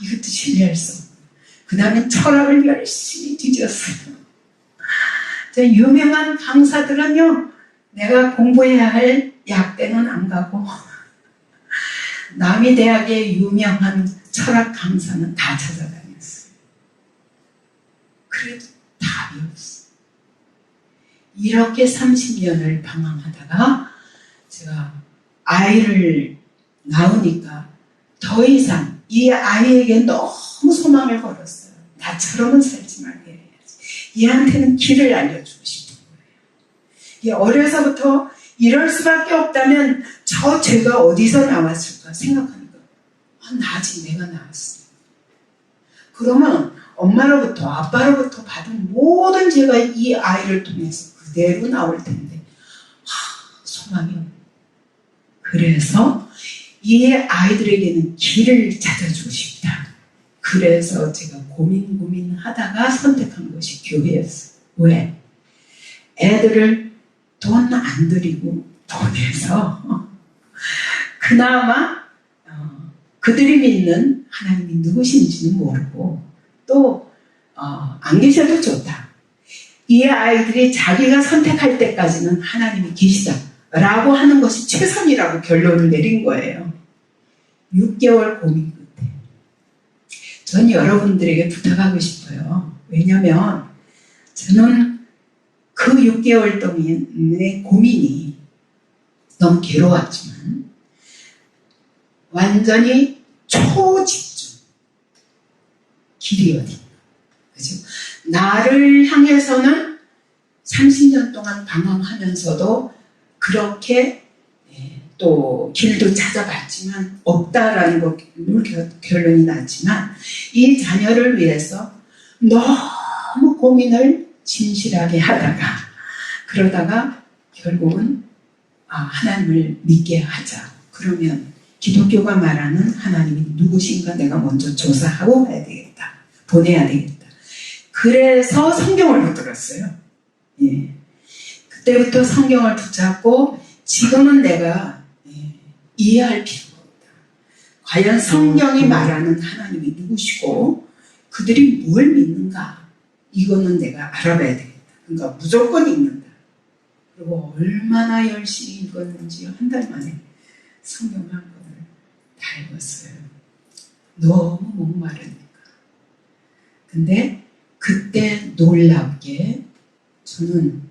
이것도 신뢰할 수 없고, 그 다음에 철학을 열심히 뒤졌어요. 유명한 강사들은요, 내가 공부해야 할 약대는 안 가고 남이 대학의 유명한 철학 강사는 다 찾아다녔어요. 그래도 답이 없어. 이렇게 30년을 방황하다가 제가 아이를 낳으니까 더 이상 이 아이에게 너무 소망을 걸었어요. 나처럼은 살지 말게 해야지. 얘한테는 길을 알려주고 싶은 거예요. 어려서부터 이럴 수밖에 없다면 저 죄가 어디서 나왔을까 생각하니까 나지, 내가 나왔어. 그러면 엄마로부터 아빠로부터 받은 모든 죄가 이 아이를 통해서 그대로 나올 텐데 소망이 없네. 그래서 이 아이들에게는 길을 찾아주고 싶다. 그래서 제가 고민하다가 선택한 것이 교회였어요. 왜? 애들을 돈 안 들이고 보내서 그나마 그들이 믿는 하나님이 누구신지는 모르고 또 안 계셔도 좋다. 이 아이들이 자기가 선택할 때까지는 하나님이 계시다라고 하는 것이 최선이라고 결론을 내린 거예요. 6개월 고민 끝에 전 여러분들에게 부탁하고 싶어요. 왜냐하면 저는 그 6개월 동안의 고민이 너무 괴로웠지만 완전히 초집중. 길이 어딘가. 그죠? 나를 향해서는 30년 동안 방황하면서도 그렇게 또 길도 찾아봤지만 없다라는 것 결론이 났지만 이 자녀를 위해서 너무 고민을 진실하게 하다가 그러다가 결국은 하나님을 믿게 하자. 그러면 기독교가 말하는 하나님이 누구신가 내가 먼저 조사하고 가야 되겠다. 보내야 되겠다. 그래서 성경을 붙들었어요. 예. 그때부터 성경을 붙잡고 지금은 내가 이해할 필요가 없다. 과연 성경이 말하는 하나님이 누구시고 그들이 뭘 믿는가? 이거는 내가 알아봐야 되겠다. 그러니까 무조건 읽는다. 그리고 얼마나 열심히 읽었는지 한 달 만에 성경 한 권을 다 읽었어요. 너무 목마르니까. 근데 그때 놀랍게 저는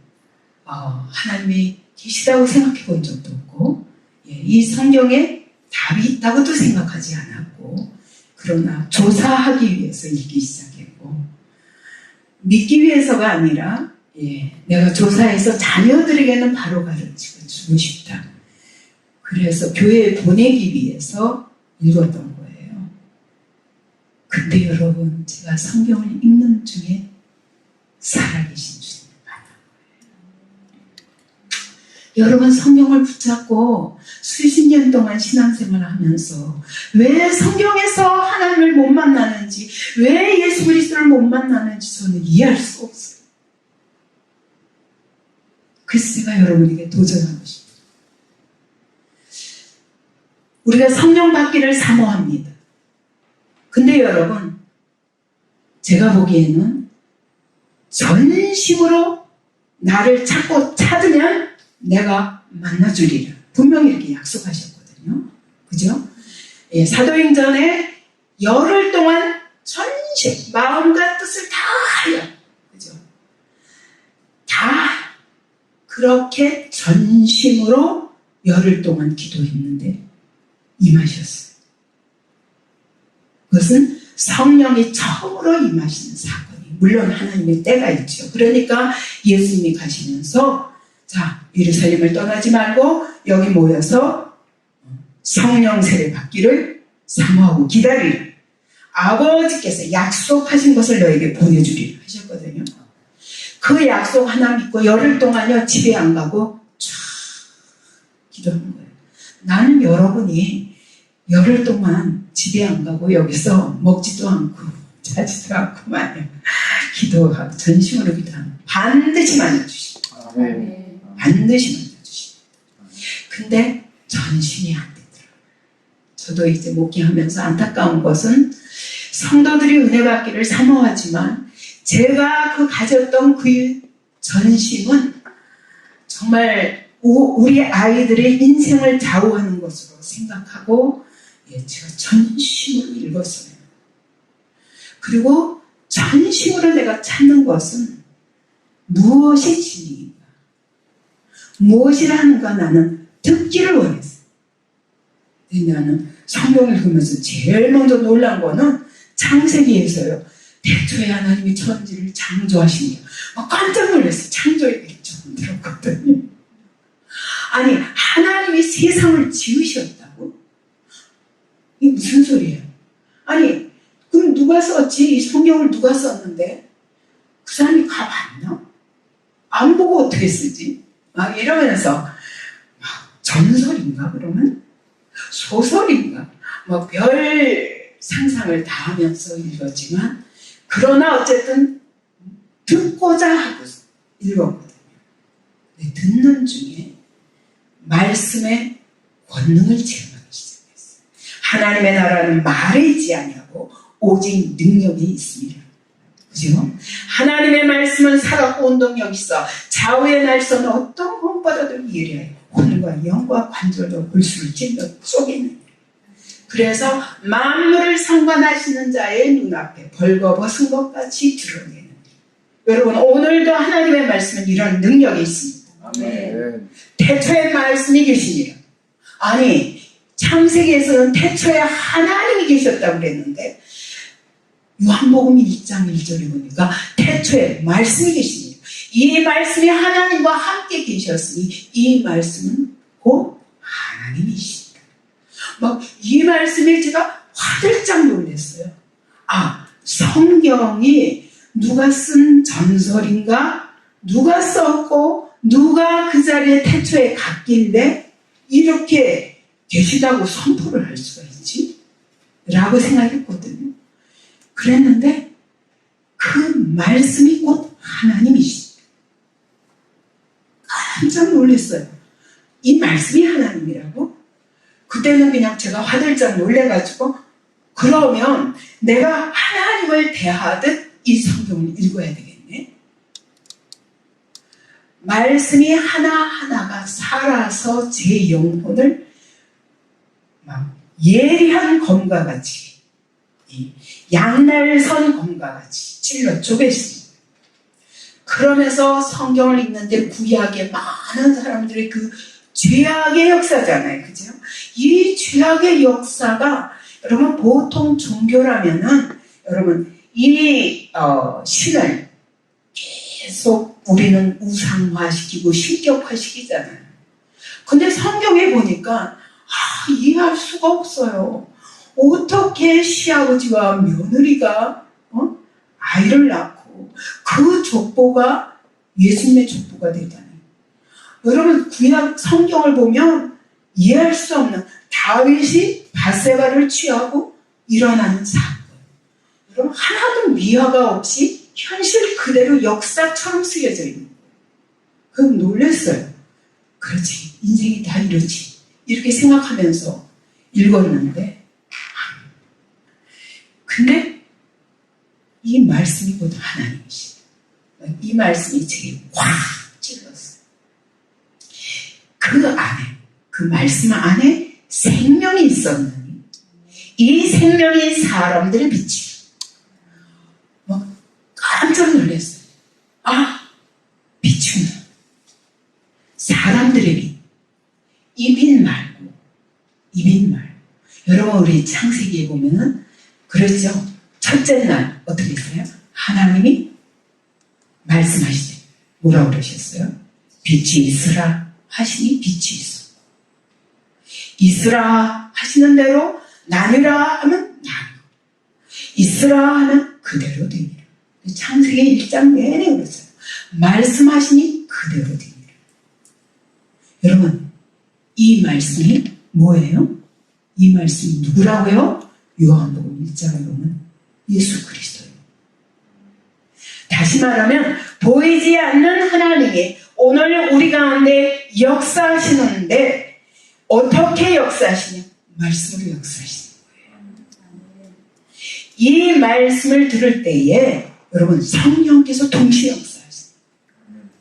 하나님이 계시다고 생각해 본 적도 없고 이 성경에 답이 있다고도 생각하지 않았고 그러나 조사하기 위해서 읽기 시작했고 믿기 위해서가 아니라 내가 조사해서 자녀들에게는 바로 가르치고 주고 싶다. 그래서 교회에 보내기 위해서 읽었던 거예요. 근데 여러분 제가 성경을 읽는 중에 살아계신 주님을 만난 거예요. 여러분 성경을 붙잡고 수십 년 동안 신앙생활을 하면서 왜 성경에서 하나님을 못 만나는지 왜 예수 그리스도를 못 만나는지 저는 이해할 수 없어요. 그래서 제가 여러분에게 도전하고 싶어요. 우리가 성령 받기를 사모합니다. 근데 여러분 제가 보기에는 전심으로 나를 찾으면 내가 만나주리라. 분명히 이렇게 약속하셨거든요. 그죠? 사도행전에 열흘 동안 전심, 마음과 뜻을 다 하여. 그죠? 다 그렇게 전심으로 열흘 동안 기도했는데 임하셨어요. 그것은 성령이 처음으로 임하시는 사건이 물론 하나님의 때가 있죠. 그러니까 예수님이 가시면서 자 예루살렘을 떠나지 말고 여기 모여서 성령 세례 받기를 사모하고 기다리라. 아버지께서 약속하신 것을 너에게 보내주리라 하셨거든요. 그 약속 하나 믿고 열흘 동안요 집에 안 가고 쫙 기도하는 거예요. 나는 여러분이 열흘 동안 집에 안 가고 여기서 먹지도 않고 자지도 않고 마냥 기도하고 전심으로 기도하면 반드시 만나주십니다. 반드시 만나주십니다. 근데 전심이 안 되더라고요. 저도 이제 목회하면서 안타까운 것은 성도들이 은혜 받기를 사모하지만 제가 가졌던 그 전심은 정말 우리 아이들의 인생을 좌우하는 것으로 생각하고 제가 전심으로 읽었어요. 그리고 전심으로 내가 찾는 것은 무엇이 진리인가, 무엇이라 하는가 나는 듣기를 원했어요. 나는 성경을 읽으면서 제일 먼저 놀란 거는 창세기에서요. 태초에 하나님이 천지를 창조하시니 깜짝 놀랐어요. 창조 얘기를 처음 들었거든요. 아니, 하나님이 세상을 지으셨다고? 이게 무슨 소리예요? 아니, 그럼 누가 썼지? 이 성경을 누가 썼는데? 그 사람이 가봤나? 안 보고 어떻게 쓰지? 막 이러면서 전설인가 그러면? 소설인가? 뭐 별 상상을 다 하면서 읽었지만 그러나 어쨌든 듣고자 하고 읽었거든요. 근데 듣는 중에 말씀의 권능을 체험하기 시작했어요. 하나님의 나라는 말에 있지 아니하고 오직 능력이 있습니다. 그죠? 하나님의 말씀은 살았고 운동력이 있어 좌우의 날선 어떤 것보다도 예리하여 혼과 영과 관절과 골수를 찔러 쪼개는. 그래서 만물을 상관하시는 자의 눈앞에 벌거벗은 것 같이 드러내는. 여러분, 오늘도 하나님의 말씀은 이런 능력이 있습니다. 아멘. 태초에 말씀이 계시니라. 아니, 창세기에서는 태초에 하나님이 계셨다고 그랬는데 요한복음 1장 1절에 보니까 태초에 말씀이 계시니라. 이 말씀이 하나님과 함께 계셨으니 이 말씀은 곧 하나님이시다. 막 이 말씀에 제가 화들짝 놀랐어요. 아, 성경이 누가 쓴 전설인가? 누가 썼고 누가 그 자리에 태초에 갔길래 이렇게 계시다고 선포를 할 수가 있지? 라고 생각했거든요. 그랬는데 그 말씀이 곧 하나님이시다. 깜짝 놀랐어요. 이 말씀이 하나님이라고? 그때는 그냥 제가 화들짝 놀래가지고 그러면 내가 하나님을 대하듯 이 성경을 읽어야 되겠네. 말씀이 하나하나가 살아서 제 영혼을 막 예리한 검과 같이 양날선 검과 같이 찔러 쪼갰습니다. 그러면서 성경을 읽는데 구약의 많은 사람들의 그 죄악의 역사잖아요. 그죠? 이 죄악의 역사가 여러분 보통 종교라면은 여러분 이 신을 계속 우리는 우상화시키고 신격화시키잖아요. 근데 성경에 보니까 이해할 수가 없어요. 어떻게 시아버지와 며느리가 아이를 낳고 그 족보가 예수님의 족보가 되잖아요. 여러분 구약 성경을 보면 이해할 수 없는 다윗이 밧세바를 취하고 일어나는 사건. 여러분 하나도 미화가 없이 현실 그대로 역사처럼 쓰여져 있는 거예요. 그럼 놀랐어요. 그렇지, 인생이 다 이렇지. 이렇게 생각하면서 읽었는데 근데 이 말씀이 곧 하나님이시다. 이 말씀이 제게 확 찔렀어요. 그 안에, 그 말씀 안에 생명이 있었느니 이 생명이 사람들의 빛이다. 깜짝 놀랐어요. 빛이구나. 사람들의 빛. 이 빛 말고, 이 빛 말고. 여러분 우리 창세기에 보면은 그랬죠. 첫째 날 어떻게 했어요? 하나님이 말씀하시죠. 뭐라고 그러셨어요? 빛이 있으라 하시니 빛이 있어. 있으라 하시는 대로 나뉘라 하면 나뉘고 있으라 하면 그대로 되니라. 창세기 1장 내내 그랬어요. 말씀하시니 그대로 되니라. 여러분 이 말씀이 뭐예요? 이 말씀이 누구라고요? 요한복음 1장에 보면 예수 그리스도예요. 다시 말하면 보이지 않는 하나님이 오늘 우리 가운데 역사하시는데 어떻게 역사하시냐? 말씀으로 역사하시는 거예요. 이 말씀을 들을 때에 여러분 성령께서 동시에 역사하세요.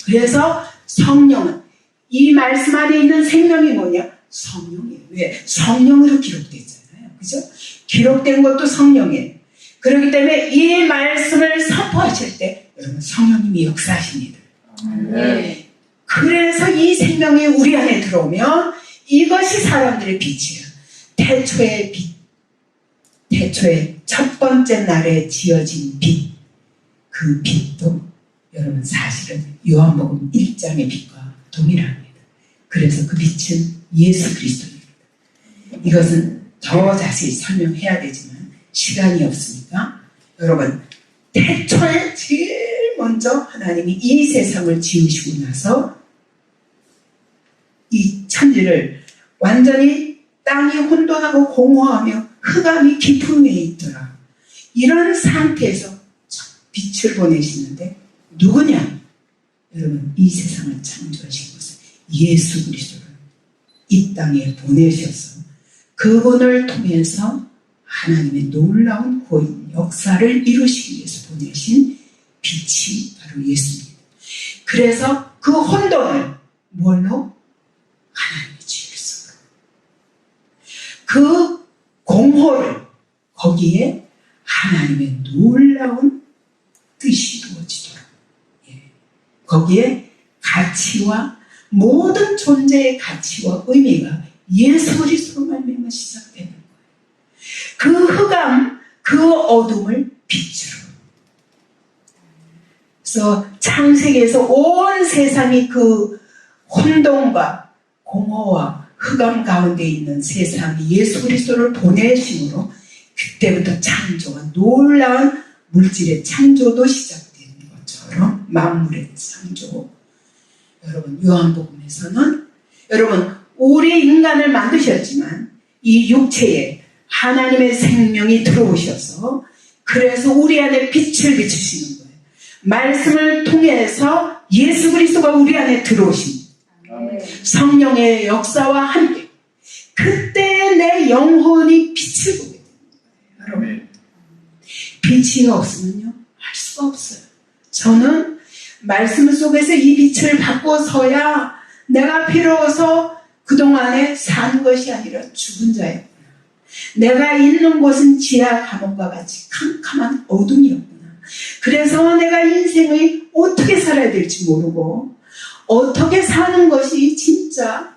그래서 성령은 이 말씀 안에 있는 생명이 뭐냐? 성령이에요. 왜? 성령으로 기록되잖아요. 그죠? 기록된 것도 성령이에요. 그렇기 때문에 이 말씀을 선포하실 때 여러분 성령님이 역사하십니다. 네. 그래서 이 생명이 우리 안에 들어오면 이것이 사람들의 빛이에요. 태초의 빛, 태초의 첫 번째 날에 지어진 빛, 그 빛도 여러분 사실은 요한복음 1장의 빛과 동일합니다. 그래서 그 빛은 예수 그리스도입니다. 이것은 더 자세히 설명해야 되지만 시간이 없으니까 여러분 태초에 제일 먼저 하나님이 이 세상을 지으시고 나서 이 천지를 완전히 땅이 혼돈하고 공허하며 흑암이 깊은 위에 있더라. 이런 상태에서 빛을 보내시는데 누구냐? 여러분 이 세상을 창조하신 것은 예수 그리스도를 이 땅에 보내셔서 그분을 통해서 하나님의 놀라운 구원 역사를 이루시기 위해서 보내신 빛이 바로 예수입니다. 그래서 그 혼돈을 뭘로? 하나님의 질서로. 그 공허를 거기에 하나님의 놀라운 뜻이 이루어지도록 거기에 가치와 모든 존재의 가치와 의미가 예수 그리스도로 말미암아 시작되는 거예요. 그 흑암, 그 어둠을 빛으로. 그래서 창세기에서 온 세상이 그 혼돈과 공허와 흑암 가운데 있는 세상이 예수 그리스도를 보내심으로 그때부터 창조가 놀라운 물질의 창조도 시작되는 것처럼 만물의 창조. 여러분 요한복음에서는 여러분 우리 인간을 만드셨지만 이 육체에 하나님의 생명이 들어오셔서 그래서 우리 안에 빛을 비추시는 거예요. 말씀을 통해서 예수 그리스도가 우리 안에 들어오십니다. 성령의 역사와 함께 그때 내 영혼이 빛을 보게 됩니다. 여러분 빛이 없으면요 할 수가 없어요. 저는 말씀 속에서 이 빛을 받고서야 내가 비로소 그동안에 산 것이 아니라 죽은 자였구나. 내가 있는 곳은 지하 감옥과 같이 캄캄한 어둠이었구나. 그래서 내가 인생을 어떻게 살아야 될지 모르고 어떻게 사는 것이 진짜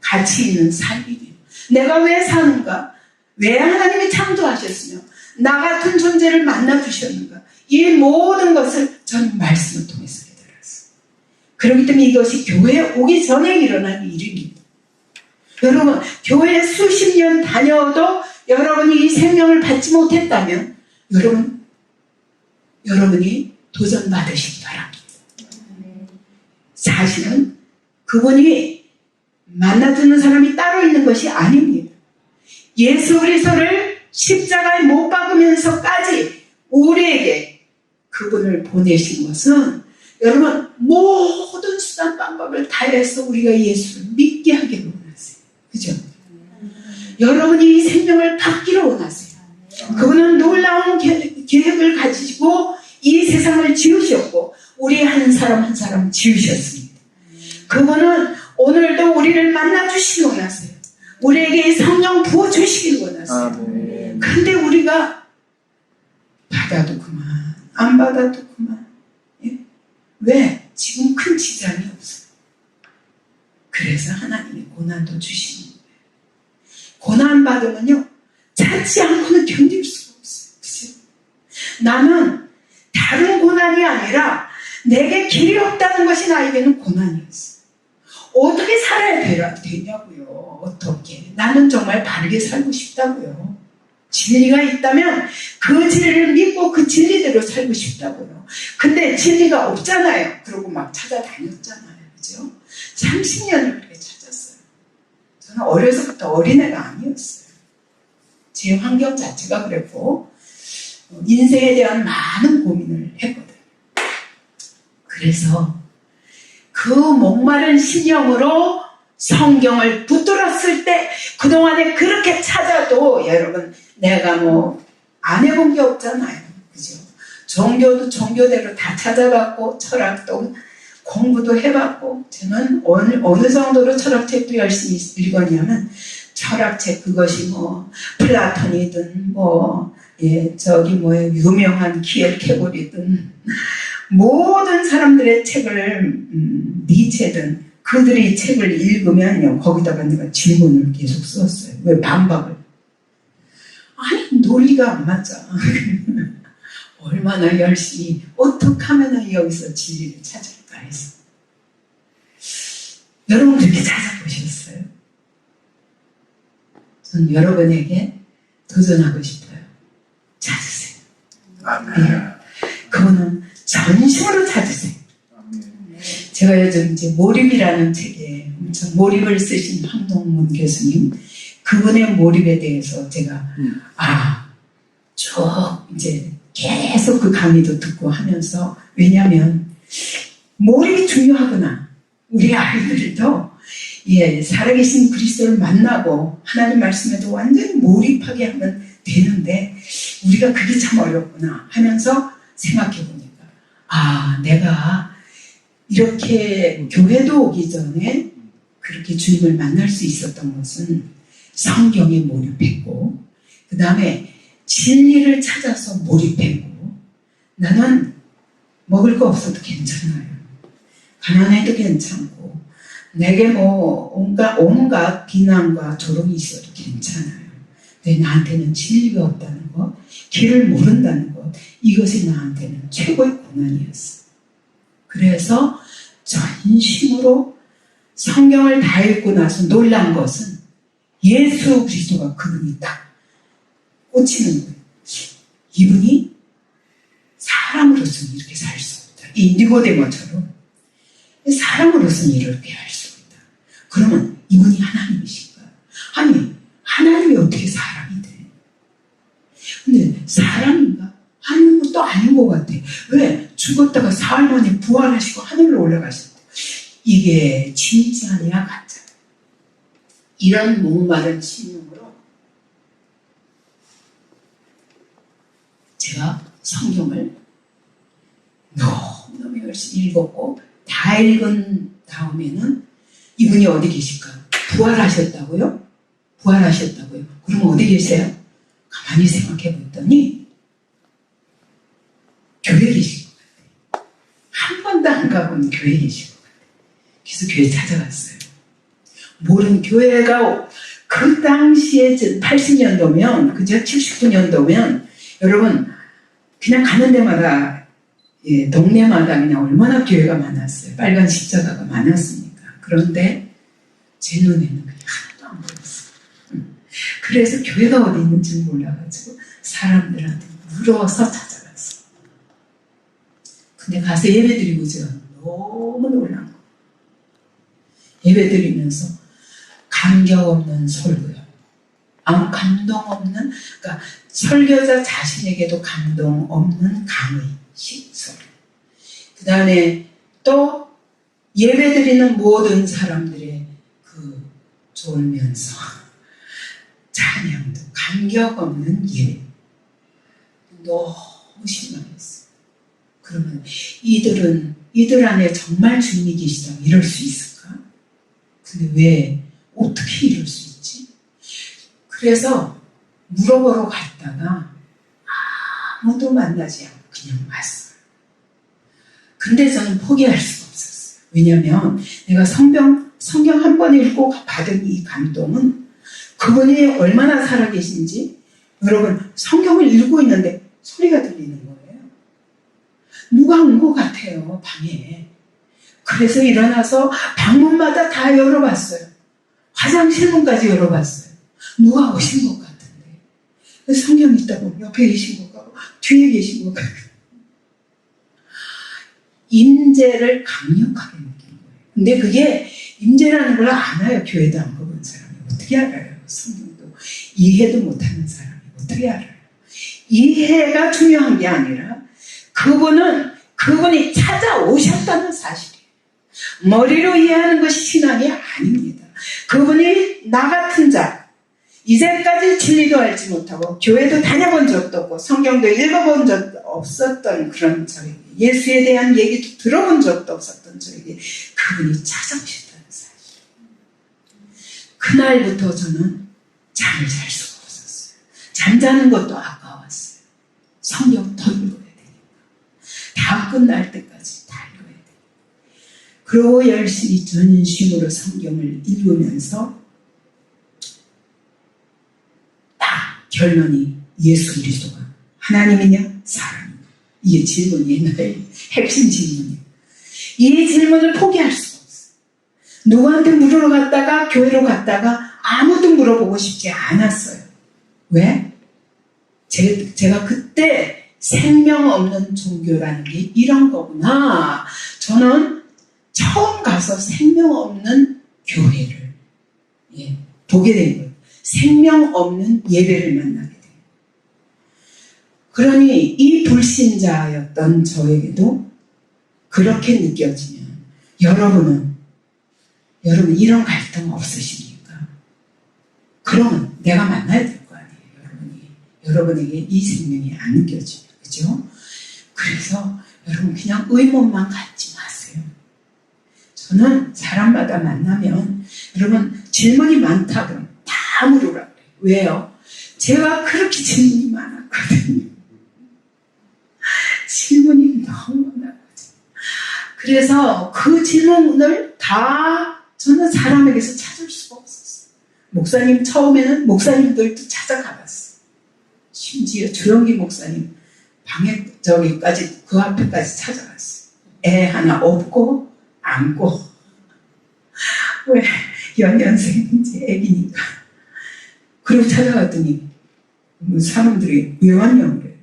가치 있는 삶이에요. 내가 왜 사는가? 왜 하나님이 창조하셨으며 나 같은 존재를 만나주셨는가? 이 모든 것을 저는 말씀을 통해서 깨달았어요. 그렇기 때문에 이것이 교회에 오기 전에 일어난 일입니다. 여러분 교회에 수십 년 다녀도 여러분이 이 생명을 받지 못했다면 여러분이 도전받으시기 바랍니다. 사실은 그분이 만나주는 사람이 따로 있는 것이 아닙니다. 예수 그리스도를 십자가에 못 박으면서까지 우리에게 그분을 보내신 것은 여러분 모든 수단 방법을 다해서 우리가 예수를 믿게 하기를 원하세요. 그죠? 여러분이 이 생명을 받기를 원하세요. 그분은 놀라운 계획을 가지고 이 세상을 지으셨고 우리 한 사람 한 사람 지으셨습니다. 그분은 오늘도 우리를 만나주시기 원하세요. 우리에게 성령 부어주시길 원하세요. 근데 우리가 받아도 그만 안 받아도 그만. 예? 왜? 지금 큰 지장이 없어요. 그래서 하나님이 고난도 주시는 거예요. 고난 받으면요 찾지 않고는 견딜 수가 없어요. 그죠? 나는 다른 고난이 아니라 내게 길이 없다는 것이 나에게는 고난이었어요. 어떻게 살아야 되냐고요. 어떻게. 나는 정말 바르게 살고 싶다고요. 진리가 있다면 그 진리를 믿고 그 진리대로 살고 싶다고요. 근데 진리가 없잖아요. 그러고 막 찾아다녔잖아요. 그죠? 30년을 그렇게 찾았어요. 저는 어려서부터 어린애가 아니었어요. 제 환경 자체가 그랬고 인생에 대한 많은 고민을 했거든요. 그래서 그 목마른 심령으로 성경을 붙들었을 때 그동안에 그렇게 찾아도 여러분 내가 안 해본 게 없잖아요. 그죠? 종교도 종교대로 다 찾아갔고 철학도 공부도 해봤고, 저는 어느 정도로 철학책도 열심히 읽었냐면, 철학책 그것이 뭐, 플라톤이든 유명한 키엘케고리든, 모든 사람들의 책을, 니체든, 그들의 책을 읽으면요, 거기다가 내가 질문을 계속 썼어요. 왜 반박을? 아니, 논리가 안 맞아. 얼마나 열심히, 어떻게 하면 여기서 진리를 찾을까 해서. 여러분 그렇게 찾아보셨어요? 전 여러분에게 도전하고 싶어요. 찾으세요. 네. 그거는 전심으로 찾으세요. 제가 요즘 이제 몰입이라는 책에 엄청 몰입을 쓰신 황동문 교수님, 그분의 몰입에 대해서 제가 쭉 이제 계속 그 강의도 듣고 하면서, 왜냐하면 몰입이 중요하구나. 우리 아이들도 살아계신 그리스도를 만나고 하나님 말씀에도 완전히 몰입하게 하면 되는데 우리가 그게 참 어렵구나 하면서 생각해 보니까 내가 이렇게 교회도 오기 전에 그렇게 주님을 만날 수 있었던 것은 성경에 몰입했고, 그 다음에 진리를 찾아서 몰입했고, 나는 먹을 거 없어도 괜찮아요. 가난해도 괜찮고, 내게 온갖 비난과 조롱이 있어도 괜찮아요. 근데 나한테는 진리가 없다는 것, 길을 모른다는 것, 이것이 나한테는 최고의 고난이었어요. 그래서 전심으로 성경을 다 읽고 나서 놀란 것은 예수 그리스도가 그분이 딱 꽂히는 거예요. 이분이 사람으로서는 이렇게 살 수 없다. 이 니고데모처럼 사람으로서는 이렇게 할 수 없다. 그러면 이분이 하나님이신가? 아니, 하나님이 어떻게 사람이 돼? 근데 사람인가? 하나님은 또 아닌 것 같아. 왜? 죽었다가 사흘 만에 부활하시고 하늘로 올라가셨대. 이게 진짜냐 가짜? 이런 목마른 심령으로 제가 성경을 너무너무 열심히 읽었고, 다 읽은 다음에는 이분이 어디 계실까? 부활하셨다고요? 부활하셨다고요? 그럼 어디 계세요? 가만히 생각해 봤더니 교회에 계실 것 같아요. 한 번도 안 가본 교회에 계실 것 같아요. 그래서 교회 찾아갔어요. 모르는 교회가 그 당시에 80년도면, 그죠? 79년도면, 여러분, 그냥 가는 데마다, 동네마다 그냥 얼마나 교회가 많았어요. 빨간 십자가가 많았으니까. 그런데 제 눈에는 그냥 하나도 안 보였어요. 그래서 교회가 어디 있는지 몰라가지고 사람들한테 물어서 찾아갔어요. 근데 가서 예배드리고 제가 너무 놀란 거예요. 예배드리면서 감격 없는 설교요. 감동 없는, 그러니까 설교자 자신에게도 감동 없는 강의, 설교. 그 다음에 또 예배드리는 모든 사람들의 졸면서 찬양도 감격 없는 예배. 너무 실망했어요. 그러면 이들 안에 정말 주님이 계시다면 이럴 수 있을까? 근데 왜 어떻게 이럴 수 있지? 그래서 물어보러 갔다가 아무도 만나지 않고 그냥 왔어요. 근데 저는 포기할 수가 없었어요. 왜냐하면 내가 성경 한 번 읽고 받은 이 감동은 그분이 얼마나 살아계신지, 여러분 성경을 읽고 있는데 소리가 들리는 거예요. 누가 온 것 같아요, 방에. 그래서 일어나서 방문마다 다 열어봤어요. 화장실 문까지 열어봤어요. 누가 오신 것 같은데. 성경 있다고 옆에 계신 것 같고 뒤에 계신 것 같고. 임재를 강력하게 느낀 거예요. 근데 그게 임재라는 걸 알아요. 교회도 안 가본 사람이 어떻게 알아요? 성경도 이해도 못하는 사람이 어떻게 알아요? 이해가 중요한 게 아니라 그분이 찾아오셨다는 사실이에요. 머리로 이해하는 것이 신앙이 아닙니다. 그분이 나 같은 자, 이제까지 진리도 알지 못하고 교회도 다녀본 적도 없고 성경도 읽어본 적도 없었던 그런 저에게 예수에 대한 얘기도 들어본 적도 없었던 저에게 그분이 찾아오셨다는 사실. 그날부터 저는 잠을 잘 수가 없었어요. 잠자는 것도 아까웠어요. 성경 더 읽어야 되니까. 다 끝날 때까지 다 읽어야 되니까. 그러고 열심히 전심으로 성경을 읽으면서 딱 결론이 예수 그리스도가 하나님이냐 사람이냐. 이게 질문이에요. 나의 핵심 질문이에요. 이 질문을 포기할 수가 없어요. 누구한테 물으러 갔다가 교회로 갔다가 아무도 물어보고 싶지 않았어요. 왜? 제가 그때 생명 없는 종교라는 게 이런 거구나. 저는 처음 가서 생명 없는 교회를 보게 된 거예요. 생명 없는 예배를 만나게 돼요. 그러니 이 불신자였던 저에게도 그렇게 느껴지면 여러분 이런 갈등 없으십니까? 그러면 내가 만나야 될 거 아니에요. 여러분에게 이 생명이 안 느껴지면. 그죠? 그래서 여러분 그냥 의문만 갖지 마세요. 저는 사람마다 만나면 여러분 질문이 많다 그러면 다 물으라고 해요. 왜요? 제가 그렇게 질문이 많았거든요. 질문이 너무 많았거든요. 그래서 그 질문을 다 저는 사람에게서 찾을 수가 없었어요. 목사님 처음에는 목사님들도 찾아가봤어요. 심지어 조영기 목사님 방에 저기까지 그 앞에까지 찾아갔어요. 애 하나 업고 안고 왜 연년생인지 애기니까. 그리고 찾아갔더니 사람들이 왜 왔냐고 그래요.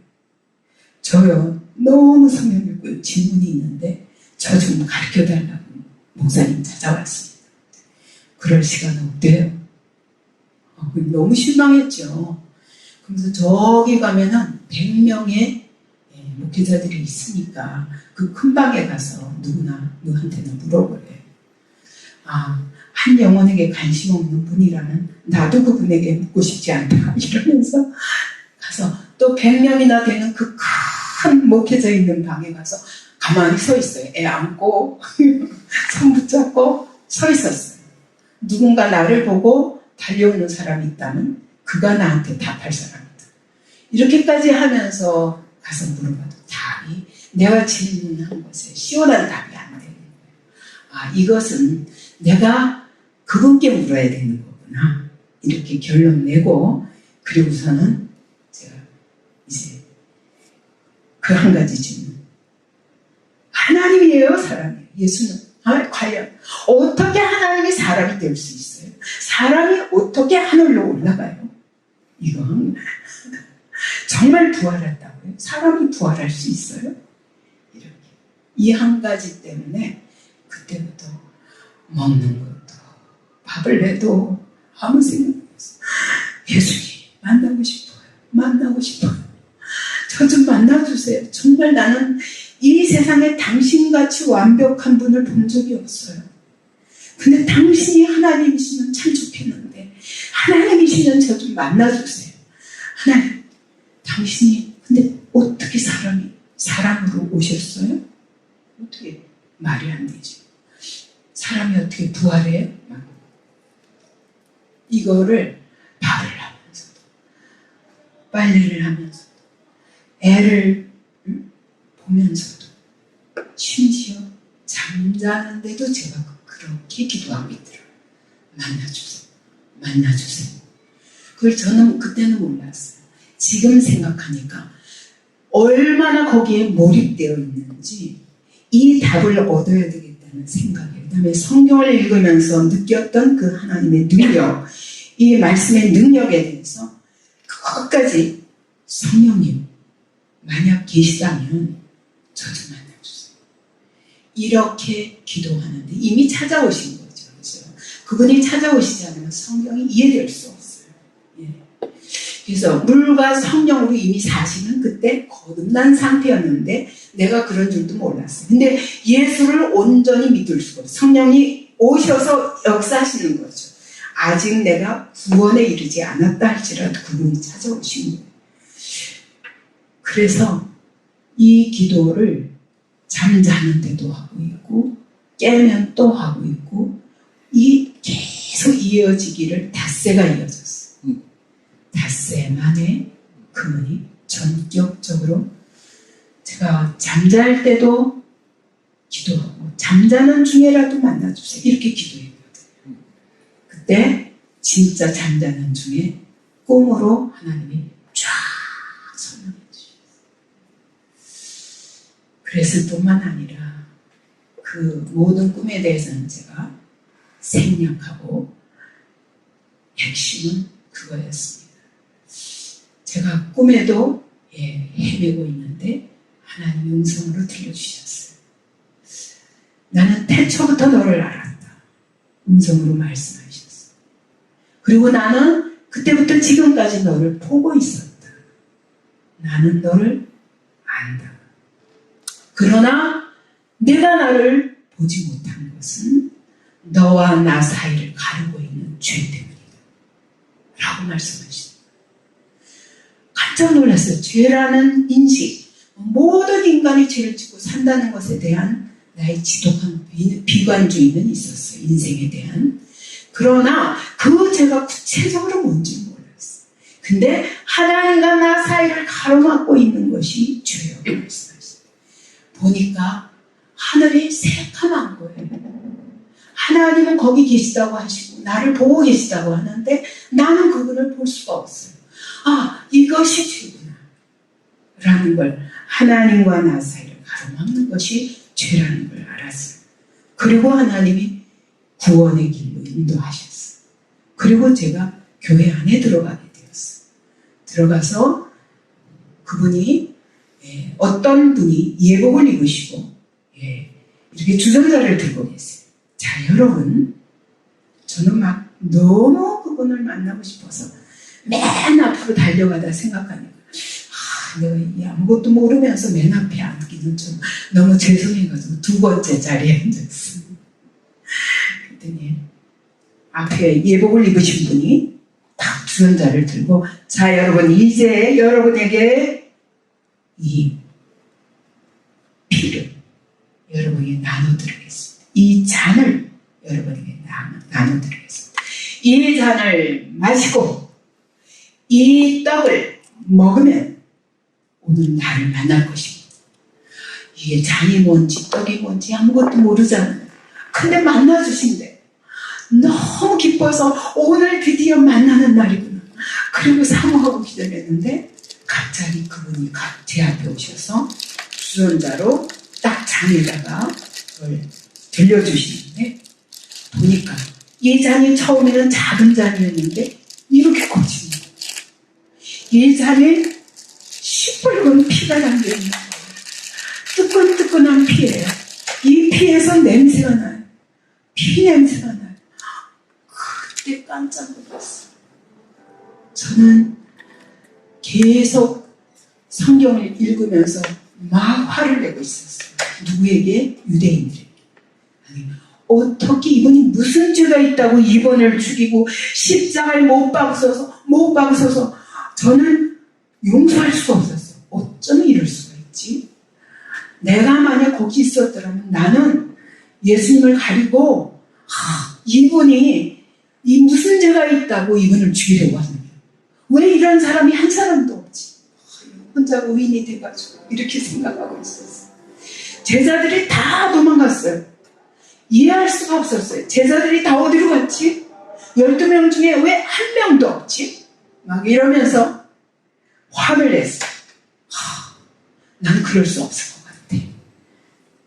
저요 너무 성경 읽고 질문이 있는데 저 좀 가르쳐달라고 목사님 찾아왔습니다. 그럴 시간 없대요. 너무 실망했죠. 그래서 저기 가면은 100명의 목회자들이 있으니까 그 큰 방에 가서 누구한테나 물어보래요. 한 영혼에게 관심 없는 분이라면 나도 그분에게 묻고 싶지 않다 이러면서 가서 또 100명이나 되는 그 큰 목회자 있는 방에 가서 가만히 서 있어요. 애 안고 손 붙잡고 서 있었어요. 누군가 나를 보고 달려오는 사람이 있다면 그가 나한테 답할 사람이다. 이렇게까지 하면서 가서 물어봐도 답이 내가 질문한 것에 시원한 답이 안 되는 거예요. 이것은 내가 그분께 물어야 되는 거구나. 이렇게 결론 내고 그리고서는 제가 이제 그 한 가지 질문. 하나님이에요, 사람이에요? 예수는 과연 어떻게 하나님이 사람이 될 수 있어요? 사람이 어떻게 하늘로 올라가요? 이건 정말 부활했다고요? 사람이 부활할 수 있어요? 이렇게 이 한 가지 때문에 그때부터 먹는 것도 밥을 내도 아무 생각 없어요. 예수님 만나고 싶어요. 저 좀 만나주세요. 정말 나는 이 세상에 당신같이 완벽한 분을 본 적이 없어요. 근데 당신이 하나님이시면 참 좋겠는데 하나님이시면 저 좀 만나주세요. 하나님, 당신이 근데 어떻게 사람으로 오셨어요? 어떻게 말이 안 되죠. 사람이 어떻게 부활해요? 이거를 밥을 하면서도 빨래를 하면서도 애를 보면서도 심지어 잠자는데도 제가 그렇게 기도하고 있더라고요. 만나주세요. 그걸 저는 그때는 몰랐어요. 지금 생각하니까 얼마나 거기에 몰입되어 있는지 이 답을 얻어야 되겠다는 생각이에요. 그다음에 성경을 읽으면서 느꼈던 그 하나님의 능력, 이 말씀의 능력에 대해서 끝까지 성령님 만약 계시다면 저 좀 만나주세요. 이렇게 기도하는데 이미 찾아오신 거죠. 그렇죠? 그분이 찾아오시지 않으면 성경이 이해될 수 없어요. 그래서 물과 성령으로 이미 사시는 그때 거듭난 상태였는데 내가 그런 줄도 몰랐어요. 근데 예수를 온전히 믿을 수가 없어요. 성령이 오셔서 역사하시는 거죠. 아직 내가 구원에 이르지 않았다 할지라도 그분이 찾아오신 거예요. 그래서 이 기도를 잠자는데도 하고 있고 깨면 또 하고 있고 계속 이어지기를 닷새가 이어졌어요. 닷새 만에 그분이 전격적으로 제가 잠잘 때도 기도하고 잠자는 중에라도 만나주세요 이렇게 기도했거든요. 그때 진짜 잠자는 중에 꿈으로 하나님이 쫙 설명해 주셨어요. 그랬을 뿐만 아니라 그 모든 꿈에 대해서는 제가 생략하고 핵심은 그거였습니다. 제가 꿈에도 헤매고 있는데 하나님의 음성으로 들려주셨어요. 나는 태초부터 너를 알았다. 음성으로 말씀하셨어요. 그리고 나는 그때부터 지금까지 너를 보고 있었다. 나는 너를 안다. 그러나 내가 나를 보지 못한 것은 너와 나 사이를 가르고 있는 죄 때문이다. 라고 말씀하십니다. 깜짝 놀랐어요. 죄라는 인식, 모든 인간이 죄를 짓고 산다는 것에 대한 나의 지독한 비관주의는 있었어요. 인생에 대한. 그러나 그 죄가 구체적으로 뭔지 몰랐어요. 근데 하나님과 나 사이를 가로막고 있는 것이 죄라고 말씀하셨어요. 보니까 하늘이 새카만 거예요. 하나님은 거기 계시다고 하시고 나를 보고 계시다고 하는데 나는 그분을 볼 수가 없어요. 아, 이것이 죄구나 라는 걸, 하나님과 나 사이를 가로막는 것이 죄라는 걸 알았어요. 그리고 하나님이 구원의 길로 인도하셨어요. 그리고 제가 교회 안에 들어가게 되었어요. 들어가서 그분이 어떤 분이 예복을 입으시고 이렇게 주전자를 들고 계세요. 자, 여러분, 저는 막 너무 그분을 만나고 싶어서 맨 앞으로 달려가다 생각하니까 내가 아무것도 모르면서 맨 앞에 앉기는 좀 너무 죄송해가지고 두 번째 자리에 앉았어요. 그랬더니 앞에 예복을 입으신 분이 딱 주전자를 들고, 자, 여러분, 이제 여러분에게 이 피를 여러분에게 나눠드리겠습니다. 이 잔을 여러분에게 나눠드리겠습니다. 이 잔을 마시고 이 떡을 먹으면 오늘 나를 만날 것입니다. 이게 잔이 뭔지 떡이 뭔지 아무것도 모르잖아요. 근데 만나주신대. 너무 기뻐서 오늘 드디어 만나는 날이구나. 그리고 사모하고 기다렸는데 갑자기 그분이 제 앞에 오셔서 주전자로 딱 잔에다가 그걸 들려주시는데 보니까 이 잔이 처음에는 작은 잔이었는데 이렇게 커진 거예요. 이 잔에 시뻘건 피가 담겨있는 거예요. 뜨끈뜨끈한 피예요. 이 피에서 냄새가 나요. 피 냄새가 나요. 그때 깜짝 놀랐어요. 저는 계속 성경을 읽으면서 막 화를 내고 있었어요. 누구에게? 유대인들에게. 아니, 어떻게 이분이 무슨 죄가 있다고 이분을 죽이고 십자가에 못 박으셔서 저는 용서할 수가 없었어요. 어쩌면 이럴 수가 있지? 내가 만약 거기 있었더라면 나는 예수님을 가리고 이분이 이 무슨 죄가 있다고 이분을 죽이려고 하느냐. 왜 이런 사람이 한 사람도 없지? 혼자 의인이 돼가지고 이렇게 생각하고 있었어요. 제자들이 다 도망갔어요. 이해할 수가 없었어요. 제자들이 다 어디로 갔지? 12명 중에 왜 한 명도 없지? 막 이러면서 화를 냈어요. 난 그럴 수 없을 것 같아.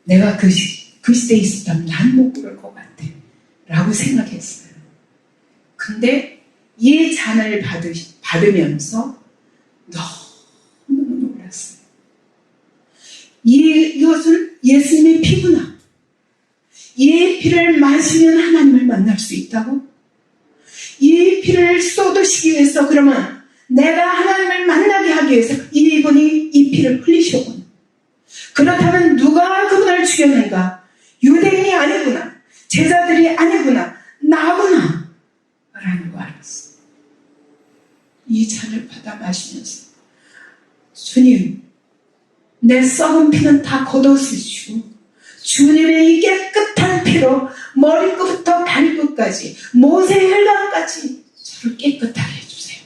내가 그 시대에 있었다면 난 못 그럴 것 같아. 라고 생각했어요. 근데 이 잔을 받으면서 너무 놀랐어요. 이것은 예수님의 피구나. 이 피를 마시면 하나님을 만날 수 있다고? 이 피를 쏟으시기 위해서 그러면 내가 하나님을 만나게 하기 위해서 이분이 이 피를 흘리셨구나. 그렇다면 누가 그분을 죽였는가? 유대인이 아니구나. 제자들이 아니구나. 나구나. 라는 거 알았어. 이 잔을 받아 마시면서 주님, 내 썩은 피는 다 걷어쓰시고 주님의 이 깨끗한 피로 머리끝부터 발끝까지 모세의 혈관까지 저를 깨끗하게 해주세요.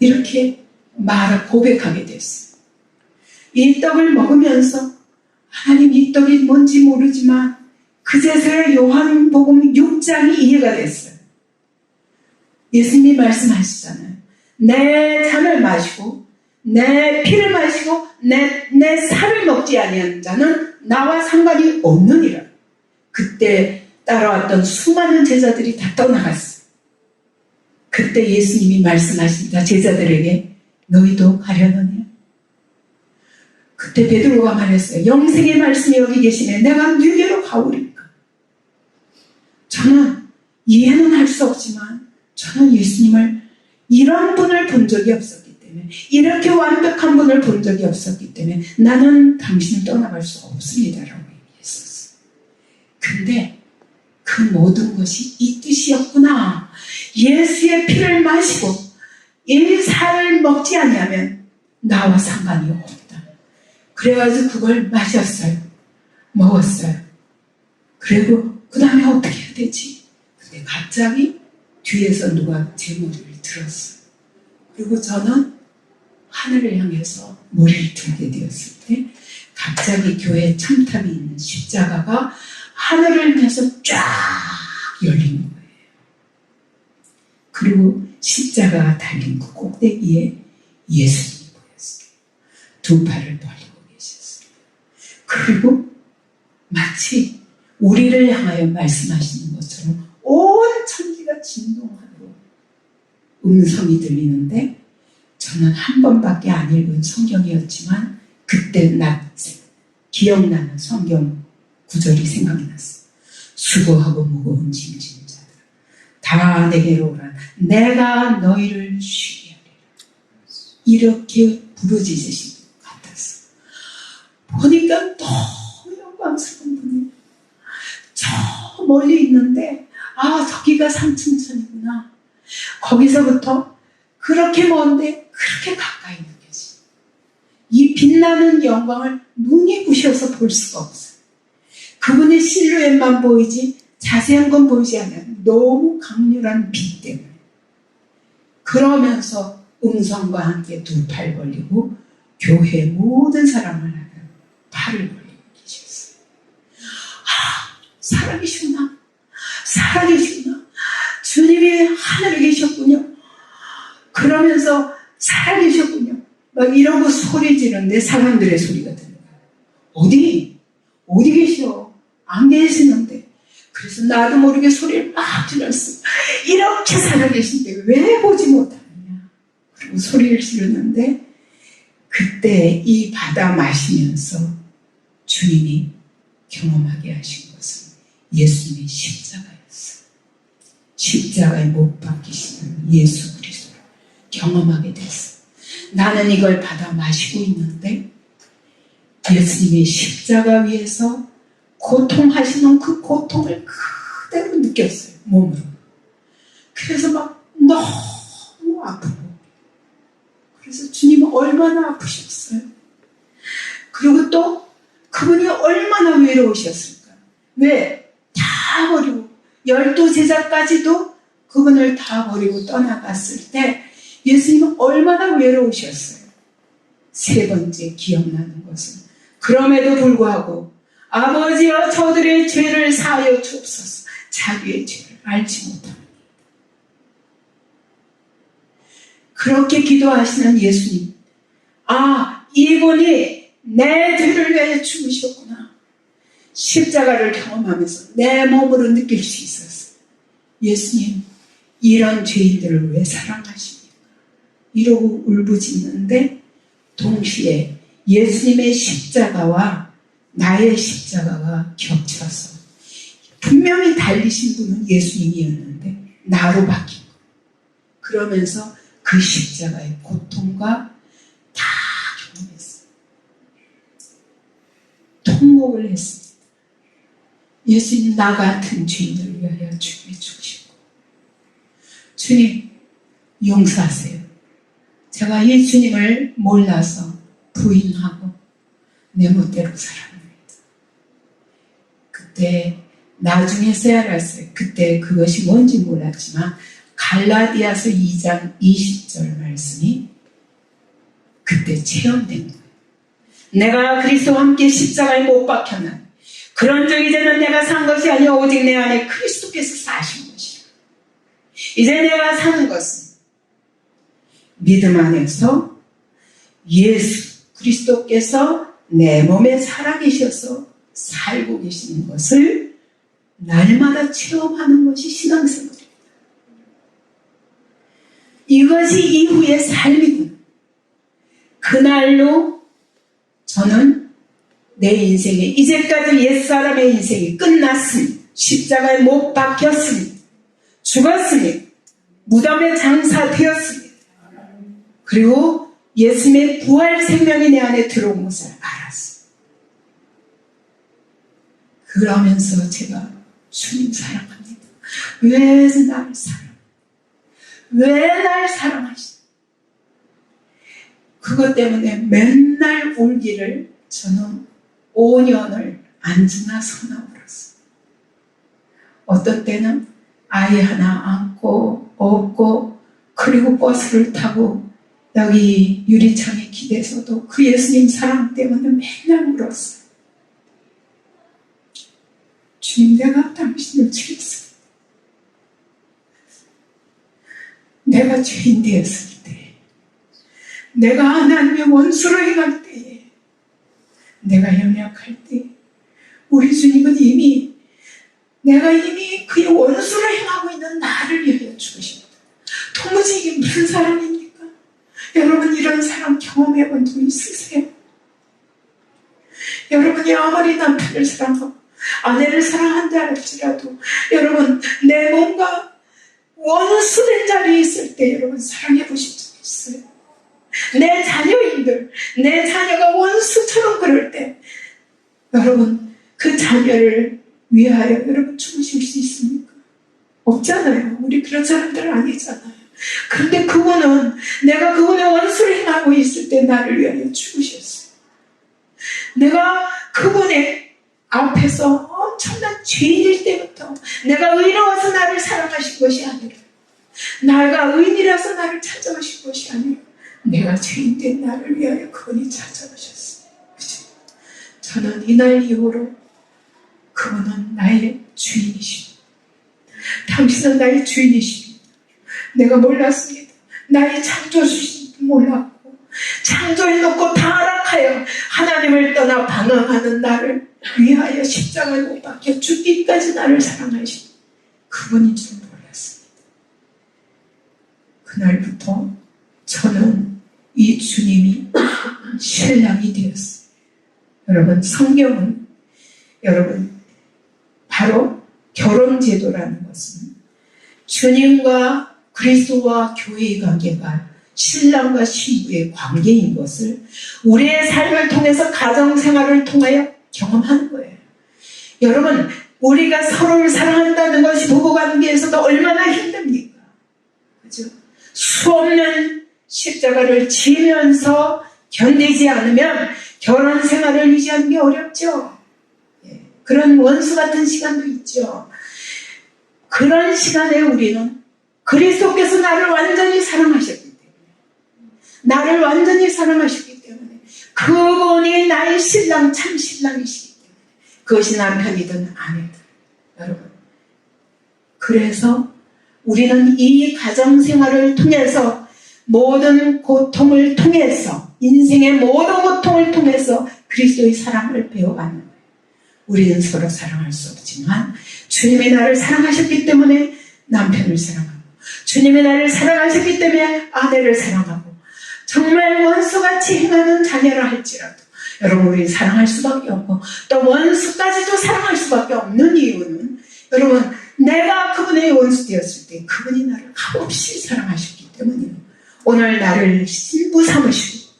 이렇게 말을 고백하게 됐어요. 이 떡을 먹으면서 하나님 이 떡이 뭔지 모르지만 그제서야 요한복음 6장이 이해가 됐어요. 예수님이 말씀하시잖아요. 내 잔을 마시고 내 피를 마시고 내 살을 먹지 아니하는 자는 나와 상관이 없느니라. 그때 따라왔던 수많은 제자들이 다 떠나갔어요. 그때 예수님이 말씀하십니다. 제자들에게 너희도 가려느냐? 그때 베드로가 말했어요. 영생의 말씀이 여기 계시네. 내가 누구로 가오리까? 저는 이해는 할 수 없지만 저는 예수님을 이런 분을 본 적이 없었기 때문에 이렇게 완벽한 분을 본 적이 없었기 때문에 나는 당신을 떠나갈 수 없습니다라고 얘기했었어요. 근데 그 모든 것이 이 뜻이었구나. 예수의 피를 마시고 이 살을 먹지 아니하면 나와 상관이 없다. 그래가지고 그걸 마셨어요. 먹었어요. 그리고 그 다음에 어떻게 해야 되지? 근데 갑자기 뒤에서 누가 제 머리를 들었어요. 그리고 저는 하늘을 향해서 머리를 들게 되었을 때 갑자기 교회 첨탑이 있는 십자가가 하늘을 향해서 쫙 열리는 거예요. 그리고 십자가가 달린 그 꼭대기에 예수님이 보였어요. 두 팔을 벌리고 계셨어요. 그리고 마치 우리를 향하여 말씀하시는 것처럼 온 천지가 진동하도록 음성이 들리는데 저는 한 번밖에 안 읽은 성경이었지만 그때 기억나는 성경 구절이 생각이 났어요. 수고하고 무거운 짐진 자들 다 내게로 오라. 내가 너희를 쉬게 하리라. 이렇게 부르짖으신 것 같았어요. 보니까 너무 영광스러운 분이에요. 저 멀리 있는데 저기가 상층천이구나. 거기서부터 그렇게 먼데 그렇게 가까이 느껴지. 이 빛나는 영광을 눈이 부셔서 볼 수가 없어요. 그분의 실루엣만 보이지 자세한 건 보이지 않아요. 너무 강렬한 빛 때문에. 그러면서 음성과 함께 두 팔 벌리고 교회 모든 사람을 하며 팔을 벌리고 계셨어요. 살아계시구나. 살아계시구나. 주님이 하늘에 계셨군요. 그러면서 살아계셨군요. 막 이러고 소리 지르는데 사람들의 소리가 들려요. 어디 계셔? 안 계시는데. 그래서 나도 모르게 소리를 막 질렀어. 이렇게 살아계신데 왜 보지 못하느냐. 그리고 소리를 지르는데 그때 이 바다 마시면서 주님이 경험하게 하신 것은 예수님의 십자가였어요. 십자가에 못 박히시는 예수 그리스도를 경험하게 됐어요. 나는 이걸 받아 마시고 있는데 예수님의 십자가 위에서 고통하시는 그 고통을 그대로 느꼈어요. 몸으로. 그래서 막 너무 아프고 그래서 주님은 얼마나 아프셨어요. 그리고 또 그분이 얼마나 외로우셨을까. 왜? 다 버리고 12제자까지도 그분을 다 버리고 떠나갔을 때 예수님은 얼마나 외로우셨어요. 세 번째 기억나는 것은 그럼에도 불구하고 아버지여 저들의 죄를 사하여 주옵소서. 자기의 죄를 알지 못합니다. 그렇게 기도하시는 예수님. 이분이 내 죄를 위해 죽으셨구나. 십자가를 경험하면서 내 몸으로 느낄 수 있었어요. 예수님, 이런 죄인들을 왜 사랑하십니까? 이러고 울부짖는데 동시에 예수님의 십자가와 나의 십자가가 겹쳐서 분명히 달리신 분은 예수님이었는데 나로 바뀐 거예요. 그러면서 그 십자가의 고통과 다 경험했어요. 통곡을 했습니다. 예수님 나 같은 죄인을 위하여 주님이 죽으시고 주님 용서하세요. 제가 이 주님을 몰라서 부인하고 내 멋대로 살았습니다. 그때 나중에서야 알았어요. 그때 그것이 뭔지 몰랐지만 갈라디아서 2장 20절 말씀이 그때 체험된 거예요. 내가 그리스도와 함께 십자가에 못 박혔나니 그런즉 이제는 내가 산 것이 아니요 오직 내 안에 그리스도께서 사신 것이라. 이제 내가 사는 것은 믿음 안에서 예수 그리스도께서 내 몸에 살아계셔서 살고 계시는 것을 날마다 체험하는 것이 신앙생활입니다. 이것이 이후의 삶이구나. 그날로 저는 내 인생에 이제까지 옛사람의 인생이 끝났습니다. 십자가에 못 박혔습니다. 죽었습니다. 무덤에 장사되었습니다. 그리고 예수님의 부활 생명이 내 안에 들어온 것을 알았어요. 그러면서 제가 주님 사랑합니다. 왜 날 사랑해? 왜 날 사랑하시나? 그것 때문에 맨날 울기를 저는 5년을 앉으나 서나 울었어요. 어떤 때는 아이 하나 안고 업고 그리고 버스를 타고 여기 유리창에 기대서도 그 예수님 사랑 때문에 맨날 울었어요. 주님, 내가 당신을 죽였어요. 내가 죄인 되었을 때, 내가 하나님의 원수로 행할 때에, 내가 연약할 때, 우리 주님은 내가 이미 그의 원수로 행하고 있는 나를 위하여 죽으십니다. 도무지 이게 무슨 사랑입니까? 여러분, 이런 사랑 경험해 본 적 있으세요? 여러분이 아무리 남편을 사랑하고 아내를 사랑한다 할지라도 여러분, 내 몸과 원수된 자리에 있을 때 여러분 사랑해 보신 적 있어요? 내 자녀인들, 내 자녀가 원수처럼 그럴 때 여러분 그 자녀를 위하여 여러분 죽으실 수 있습니까? 없잖아요. 우리 그런 사람들 아니잖아요. 그런데 그분은 내가 그분의 원수를 행하고 있을 때 나를 위하여 죽으셨어요. 내가 그분의 앞에서 엄청난 죄인일 때부터 내가 의로워서 나를 사랑하신 것이 아니라 내가 의인이라서 나를 찾아오신 것이 아니라 내가 죄인된 나를 위하여 그분이 찾아오셨어요. 그죠? 저는 이날 이후로 그분은 나의 주인이십니다. 당신은 나의 주인이십니다. 내가 몰랐습니다. 나의 창조주신도 몰랐고 창조해놓고 타락하여 하나님을 떠나 방황하는 나를 위하여 십자가에 못 박혀 죽기까지 나를 사랑하신 그분인 줄 몰랐습니다. 그날부터 저는 이 주님이 신랑이 되었어요. 여러분, 성경은 여러분 바로 결혼제도라는 것은 주님과 그리스도와 교회의 관계가 신랑과 신부의 관계인 것을 우리의 삶을 통해서 가정생활을 통하여 경험하는 거예요. 여러분, 우리가 서로를 사랑한다는 것이 부부관계에서도 얼마나 힘듭니까? 그죠? 수없는 십자가를 지면서 견디지 않으면 결혼 생활을 유지하는 게 어렵죠. 그런 원수 같은 시간도 있죠. 그런 시간에 우리는 그리스도께서 나를 완전히 사랑하셨기 때문에, 나를 완전히 사랑하셨기 때문에 그분이 나의 신랑, 참 신랑이시기 때문에, 그것이 남편이든 아내든 여러분, 그래서 우리는 이 가정생활을 통해서 모든 고통을 통해서, 인생의 모든 고통을 통해서 그리스도의 사랑을 배워가는 거예요. 우리는 서로 사랑할 수 없지만 주님이 나를 사랑하셨기 때문에 남편을 사랑하고, 주님이 나를 사랑하셨기 때문에 아내를 사랑하고, 정말 원수같이 행하는 자녀라 할지라도 여러분 우리 사랑할 수밖에 없고, 또 원수까지도 사랑할 수밖에 없는 이유는 여러분 내가 그분의 원수 되었을 때 그분이 나를 값없이 사랑하셨기 때문이에요. 오늘 나를 신부 삼으시고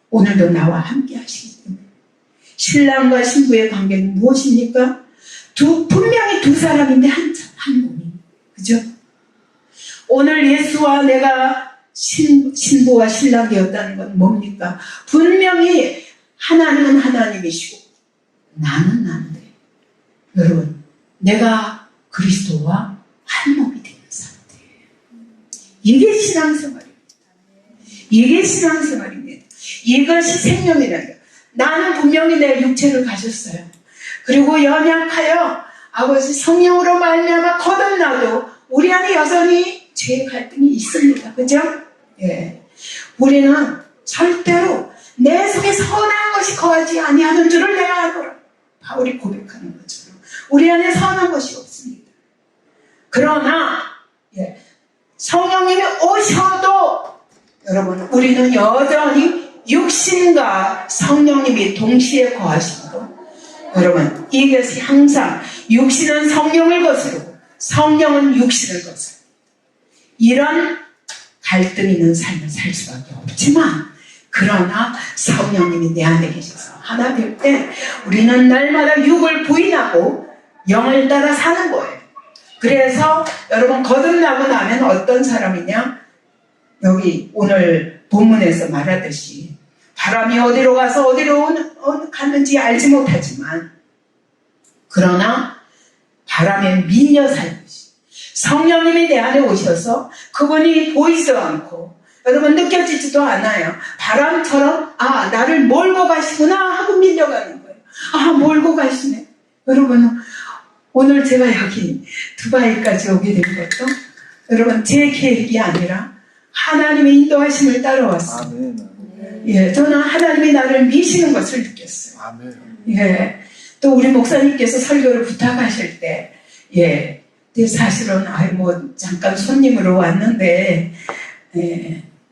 오늘도 나와 함께 하시기 때문에. 신랑과 신부의 관계는 무엇입니까? 분명히 두 사람인데 한 몸이, 그죠? 오늘 예수와 내가 신부와 신랑이었다는 건 뭡니까? 분명히 하나님은 하나님이시고 나는 난데, 여러분, 내가 그리스도와 한 몸이 되는 상태예요. 이게 신앙생활입니다. 이게 신앙생활입니다. 이것이 생명이라는 거예요. 나는 분명히 내 육체를 가졌어요. 그리고 연약하여 아버지 성령으로 말미암아 거듭나도 우리 안에 여전히 죄의 갈등이 있습니다. 그죠? 예. 우리는 절대로 내 속에 선한 것이 거하지 아니하는 줄을 내가 알노라. 바울이 고백하는 것처럼 우리 안에 선한 것이 없습니다. 그러나 성령님이 오셔도 여러분, 우리는 여전히 육신과 성령님이 동시에 거하시고, 여러분, 이것이 항상 육신은 성령을 거스르고 성령은 육신을 거스르고, 이런 갈등 있는 삶을 살 수밖에 없지만, 그러나 성령님이 내 안에 계셔서 하나 될 때 우리는 날마다 육을 부인하고 영을 따라 사는 거예요. 그래서 여러분, 거듭나고 나면 어떤 사람이냐? 여기 오늘 본문에서 말하듯이 바람이 어디로 가서 어디로 가는지 알지 못하지만, 그러나 바람에 밀려 살듯이 성령님이 내 안에 오셔서 그분이 보이지도 않고 여러분 느껴지지도 않아요. 바람처럼 나를 몰고 가시구나 하고 밀려가는 거예요. 몰고 가시네. 여러분, 오늘 제가 여기 두바이까지 오게 된 것도 여러분 제 계획이 아니라 하나님의 인도하심을 따라왔어요. 예, 저는 하나님이 나를 미시는 것을 느꼈어요. 아멘. 예, 또 우리 목사님께서 설교를 부탁하실 때, 사실은 잠깐 손님으로 왔는데,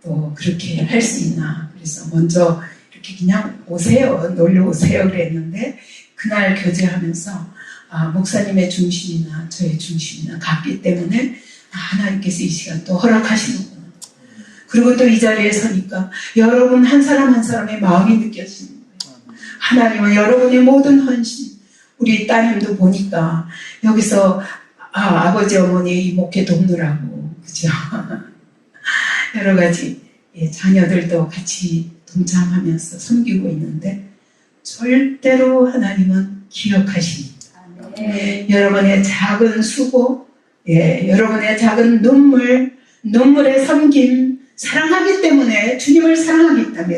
또 그렇게 할 수 있나? 그래서 먼저 이렇게 그냥 오세요, 놀러 오세요 그랬는데, 그날 교제하면서 목사님의 중심이나 저의 중심이나 같기 때문에 하나님께서 이 시간 또 허락하시는구나. 그리고 또 이 자리에 서니까 여러분 한 사람 한 사람의 마음이 느껴지는 거예요. 하나님은 여러분의 모든 헌신, 우리 따님도 보니까 여기서 아버지 어머니 이 목회 돕느라고, 그죠? 여러 가지 자녀들도 같이 동참하면서 섬기고 있는데 절대로 하나님은 기억하십니다. 여러분의 작은 수고, 여러분의 작은 눈물의 섬김, 사랑하기 때문에, 주님을 사랑하기 때문에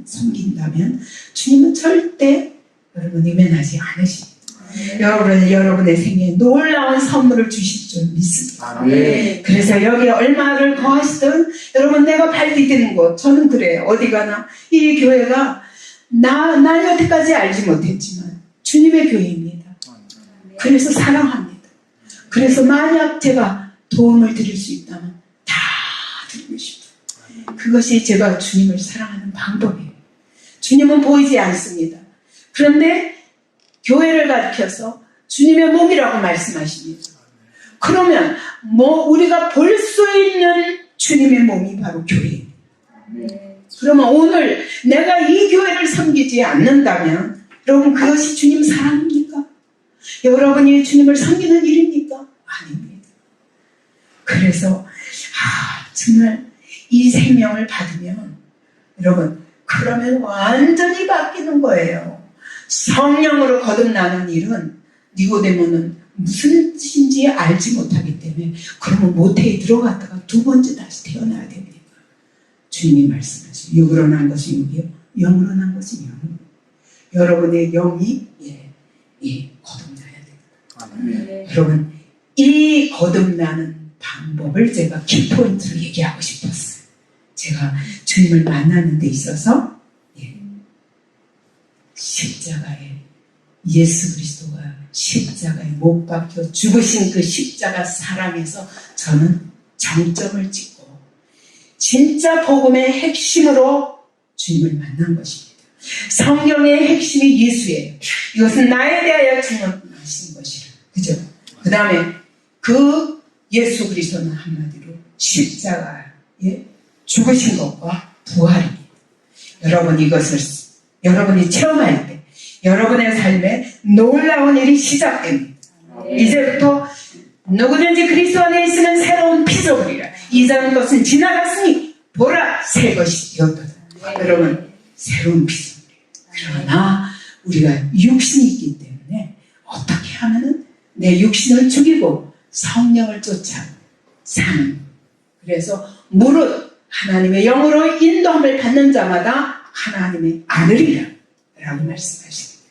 섬긴다면 주님은 절대 여러분 이면하지 않으십니다. 여러분의 생에 놀라운 선물을 주실 줄 믿습니다. 그래서 여기 얼마를 거하시든 여러분 내가 발 디디는 곳, 저는 그래요. 어디 가나 이 교회가 나 여태까지 알지 못했지만 주님의 교회입니다. 그래서 사랑합니다. 그래서 만약 제가 도움을 드릴 수 있다면 다 드리고 싶어요. 그것이 제가 주님을 사랑하는 방법이에요. 주님은 보이지 않습니다. 그런데 교회를 가리켜서 주님의 몸이라고 말씀하십니다. 그러면 우리가 볼 수 있는 주님의 몸이 바로 교회입니다. 그러면 오늘 내가 이 교회를 섬기지 않는다면 여러분 그것이 주님 사랑입니까? 여러분이 주님을 섬기는 일입니까? 아닙니다. 그래서 정말 이 생명을 받으면 여러분 그러면 완전히 바뀌는 거예요. 성령으로 거듭나는 일은 니고데모는 무슨 뜻인지 알지 못하기 때문에 그러면 모태에 들어갔다가 두 번째 다시 태어나야 됩니다. 주님이 말씀하시죠. 육으로 난 것이 육이요, 영으로 난 것이 영. 여러분의 영이 거듭나야 됩니다. 여러분 이 거듭나는 방법을 제가 키포인트로 얘기하고 싶었어요. 제가 주님을 만나는 데 있어서 십자가에 예수 그리스도가 십자가에 못 박혀 죽으신 그 십자가 사랑에서 저는 정점을 찍고 진짜 복음의 핵심으로 주님을 만난 것입니다. 성경의 핵심이 예수예요. 이것은 나에 대하여 증언하신 것이라. 그죠? 그 다음에 그 예수 그리스도는 한마디로 십자가에 죽으신 것과 부활입니다. 여러분 이것을 여러분이 체험할 때 여러분의 삶에 놀라운 일이 시작됩니다. 이제부터 누구든지 그리스도 안에 있으면 새로운 피조물이라. 이전 것은 지나갔으니 보라 새 것이 되었도다. 여러분 새로운 피조물이에요. 그러나 우리가 육신이 있기 때문에 어떻게 하면은 내 육신을 죽이고 성령을 쫓아 사는, 그래서 무릇 하나님의 영으로 인도함을 받는 자마다 하나님의 아들이라 라고 말씀하십니다.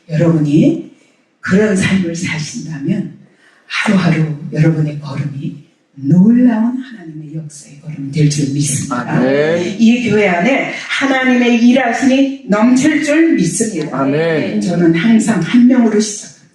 여러분이 그런 삶을 사신다면 하루하루 여러분의 걸음이 놀라운 하나님의 역사의 걸음이 될 줄 믿습니다. 아멘. 이 교회 안에 하나님의 일하심이 넘칠 줄 믿습니다. 아멘. 저는 항상 한 명으로 시작합니다.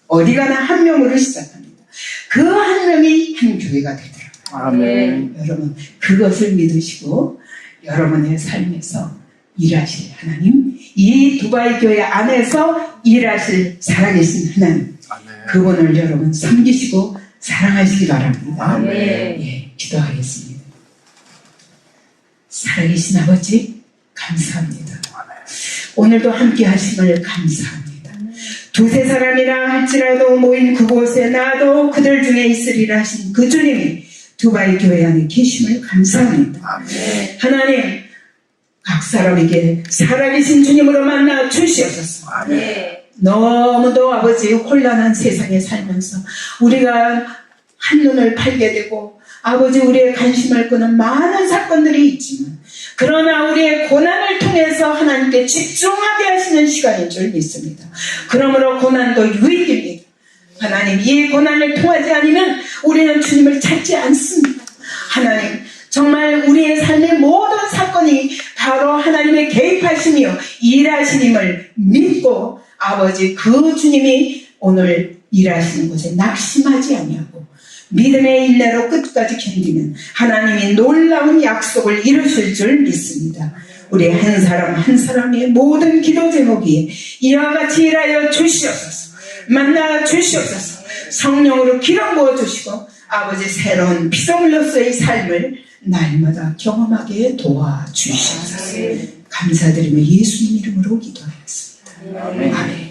어디 가나 한 명으로 시작합니다. 그 한 명이 한 교회가 되더라고요. 아멘. 여러분 그것을 믿으시고 여러분의 삶에서 일하실 하나님, 이 두바이 교회 안에서 일하실 살아계신 하나님, 아멘. 그분을 여러분 섬기시고 사랑하시기 바랍니다. 아멘. 예, 기도하겠습니다. 살아계신 아버지 감사합니다. 오늘도 함께 하심을 감사합니다. 두세 사람이라 할지라도 모인 그곳에 나도 그들 중에 있으리라 하신 그 주님이 두바이 교회 안에 계심을 감사합니다. 아멘. 하나님, 각 사람에게 살아계신 주님으로 만나 주시옵소서. 아멘. 너무도 아버지 혼란한 세상에 살면서 우리가 한눈을 팔게 되고 아버지 우리의 관심을 끄는 많은 사건들이 있지만, 그러나 우리의 고난을 통해서 하나님께 집중하게 하시는 시간인 줄 믿습니다. 그러므로 고난도 유익입니다. 하나님, 이 고난을 통하지 않으면 우리는 주님을 찾지 않습니다. 하나님, 정말 우리의 삶의 모든 사건이 바로 하나님의 개입하심이요 일하시님을 믿고 아버지 그 주님이 오늘 일하시는 곳에 낙심하지 아니하고 믿음의 인내로 끝까지 견디는 하나님이 놀라운 약속을 이루실 줄 믿습니다. 우리 한 사람 한 사람의 모든 기도 제목이 이와 같이 일하여 주시옵소서. 만나 주시옵소서. 성령으로 기름 부어 주시고 아버지 새로운 피조물로서의 삶을 날마다 경험하게 도와주시옵소서. 감사드리며 예수님 이름으로 기도하겠습니다. 아멘.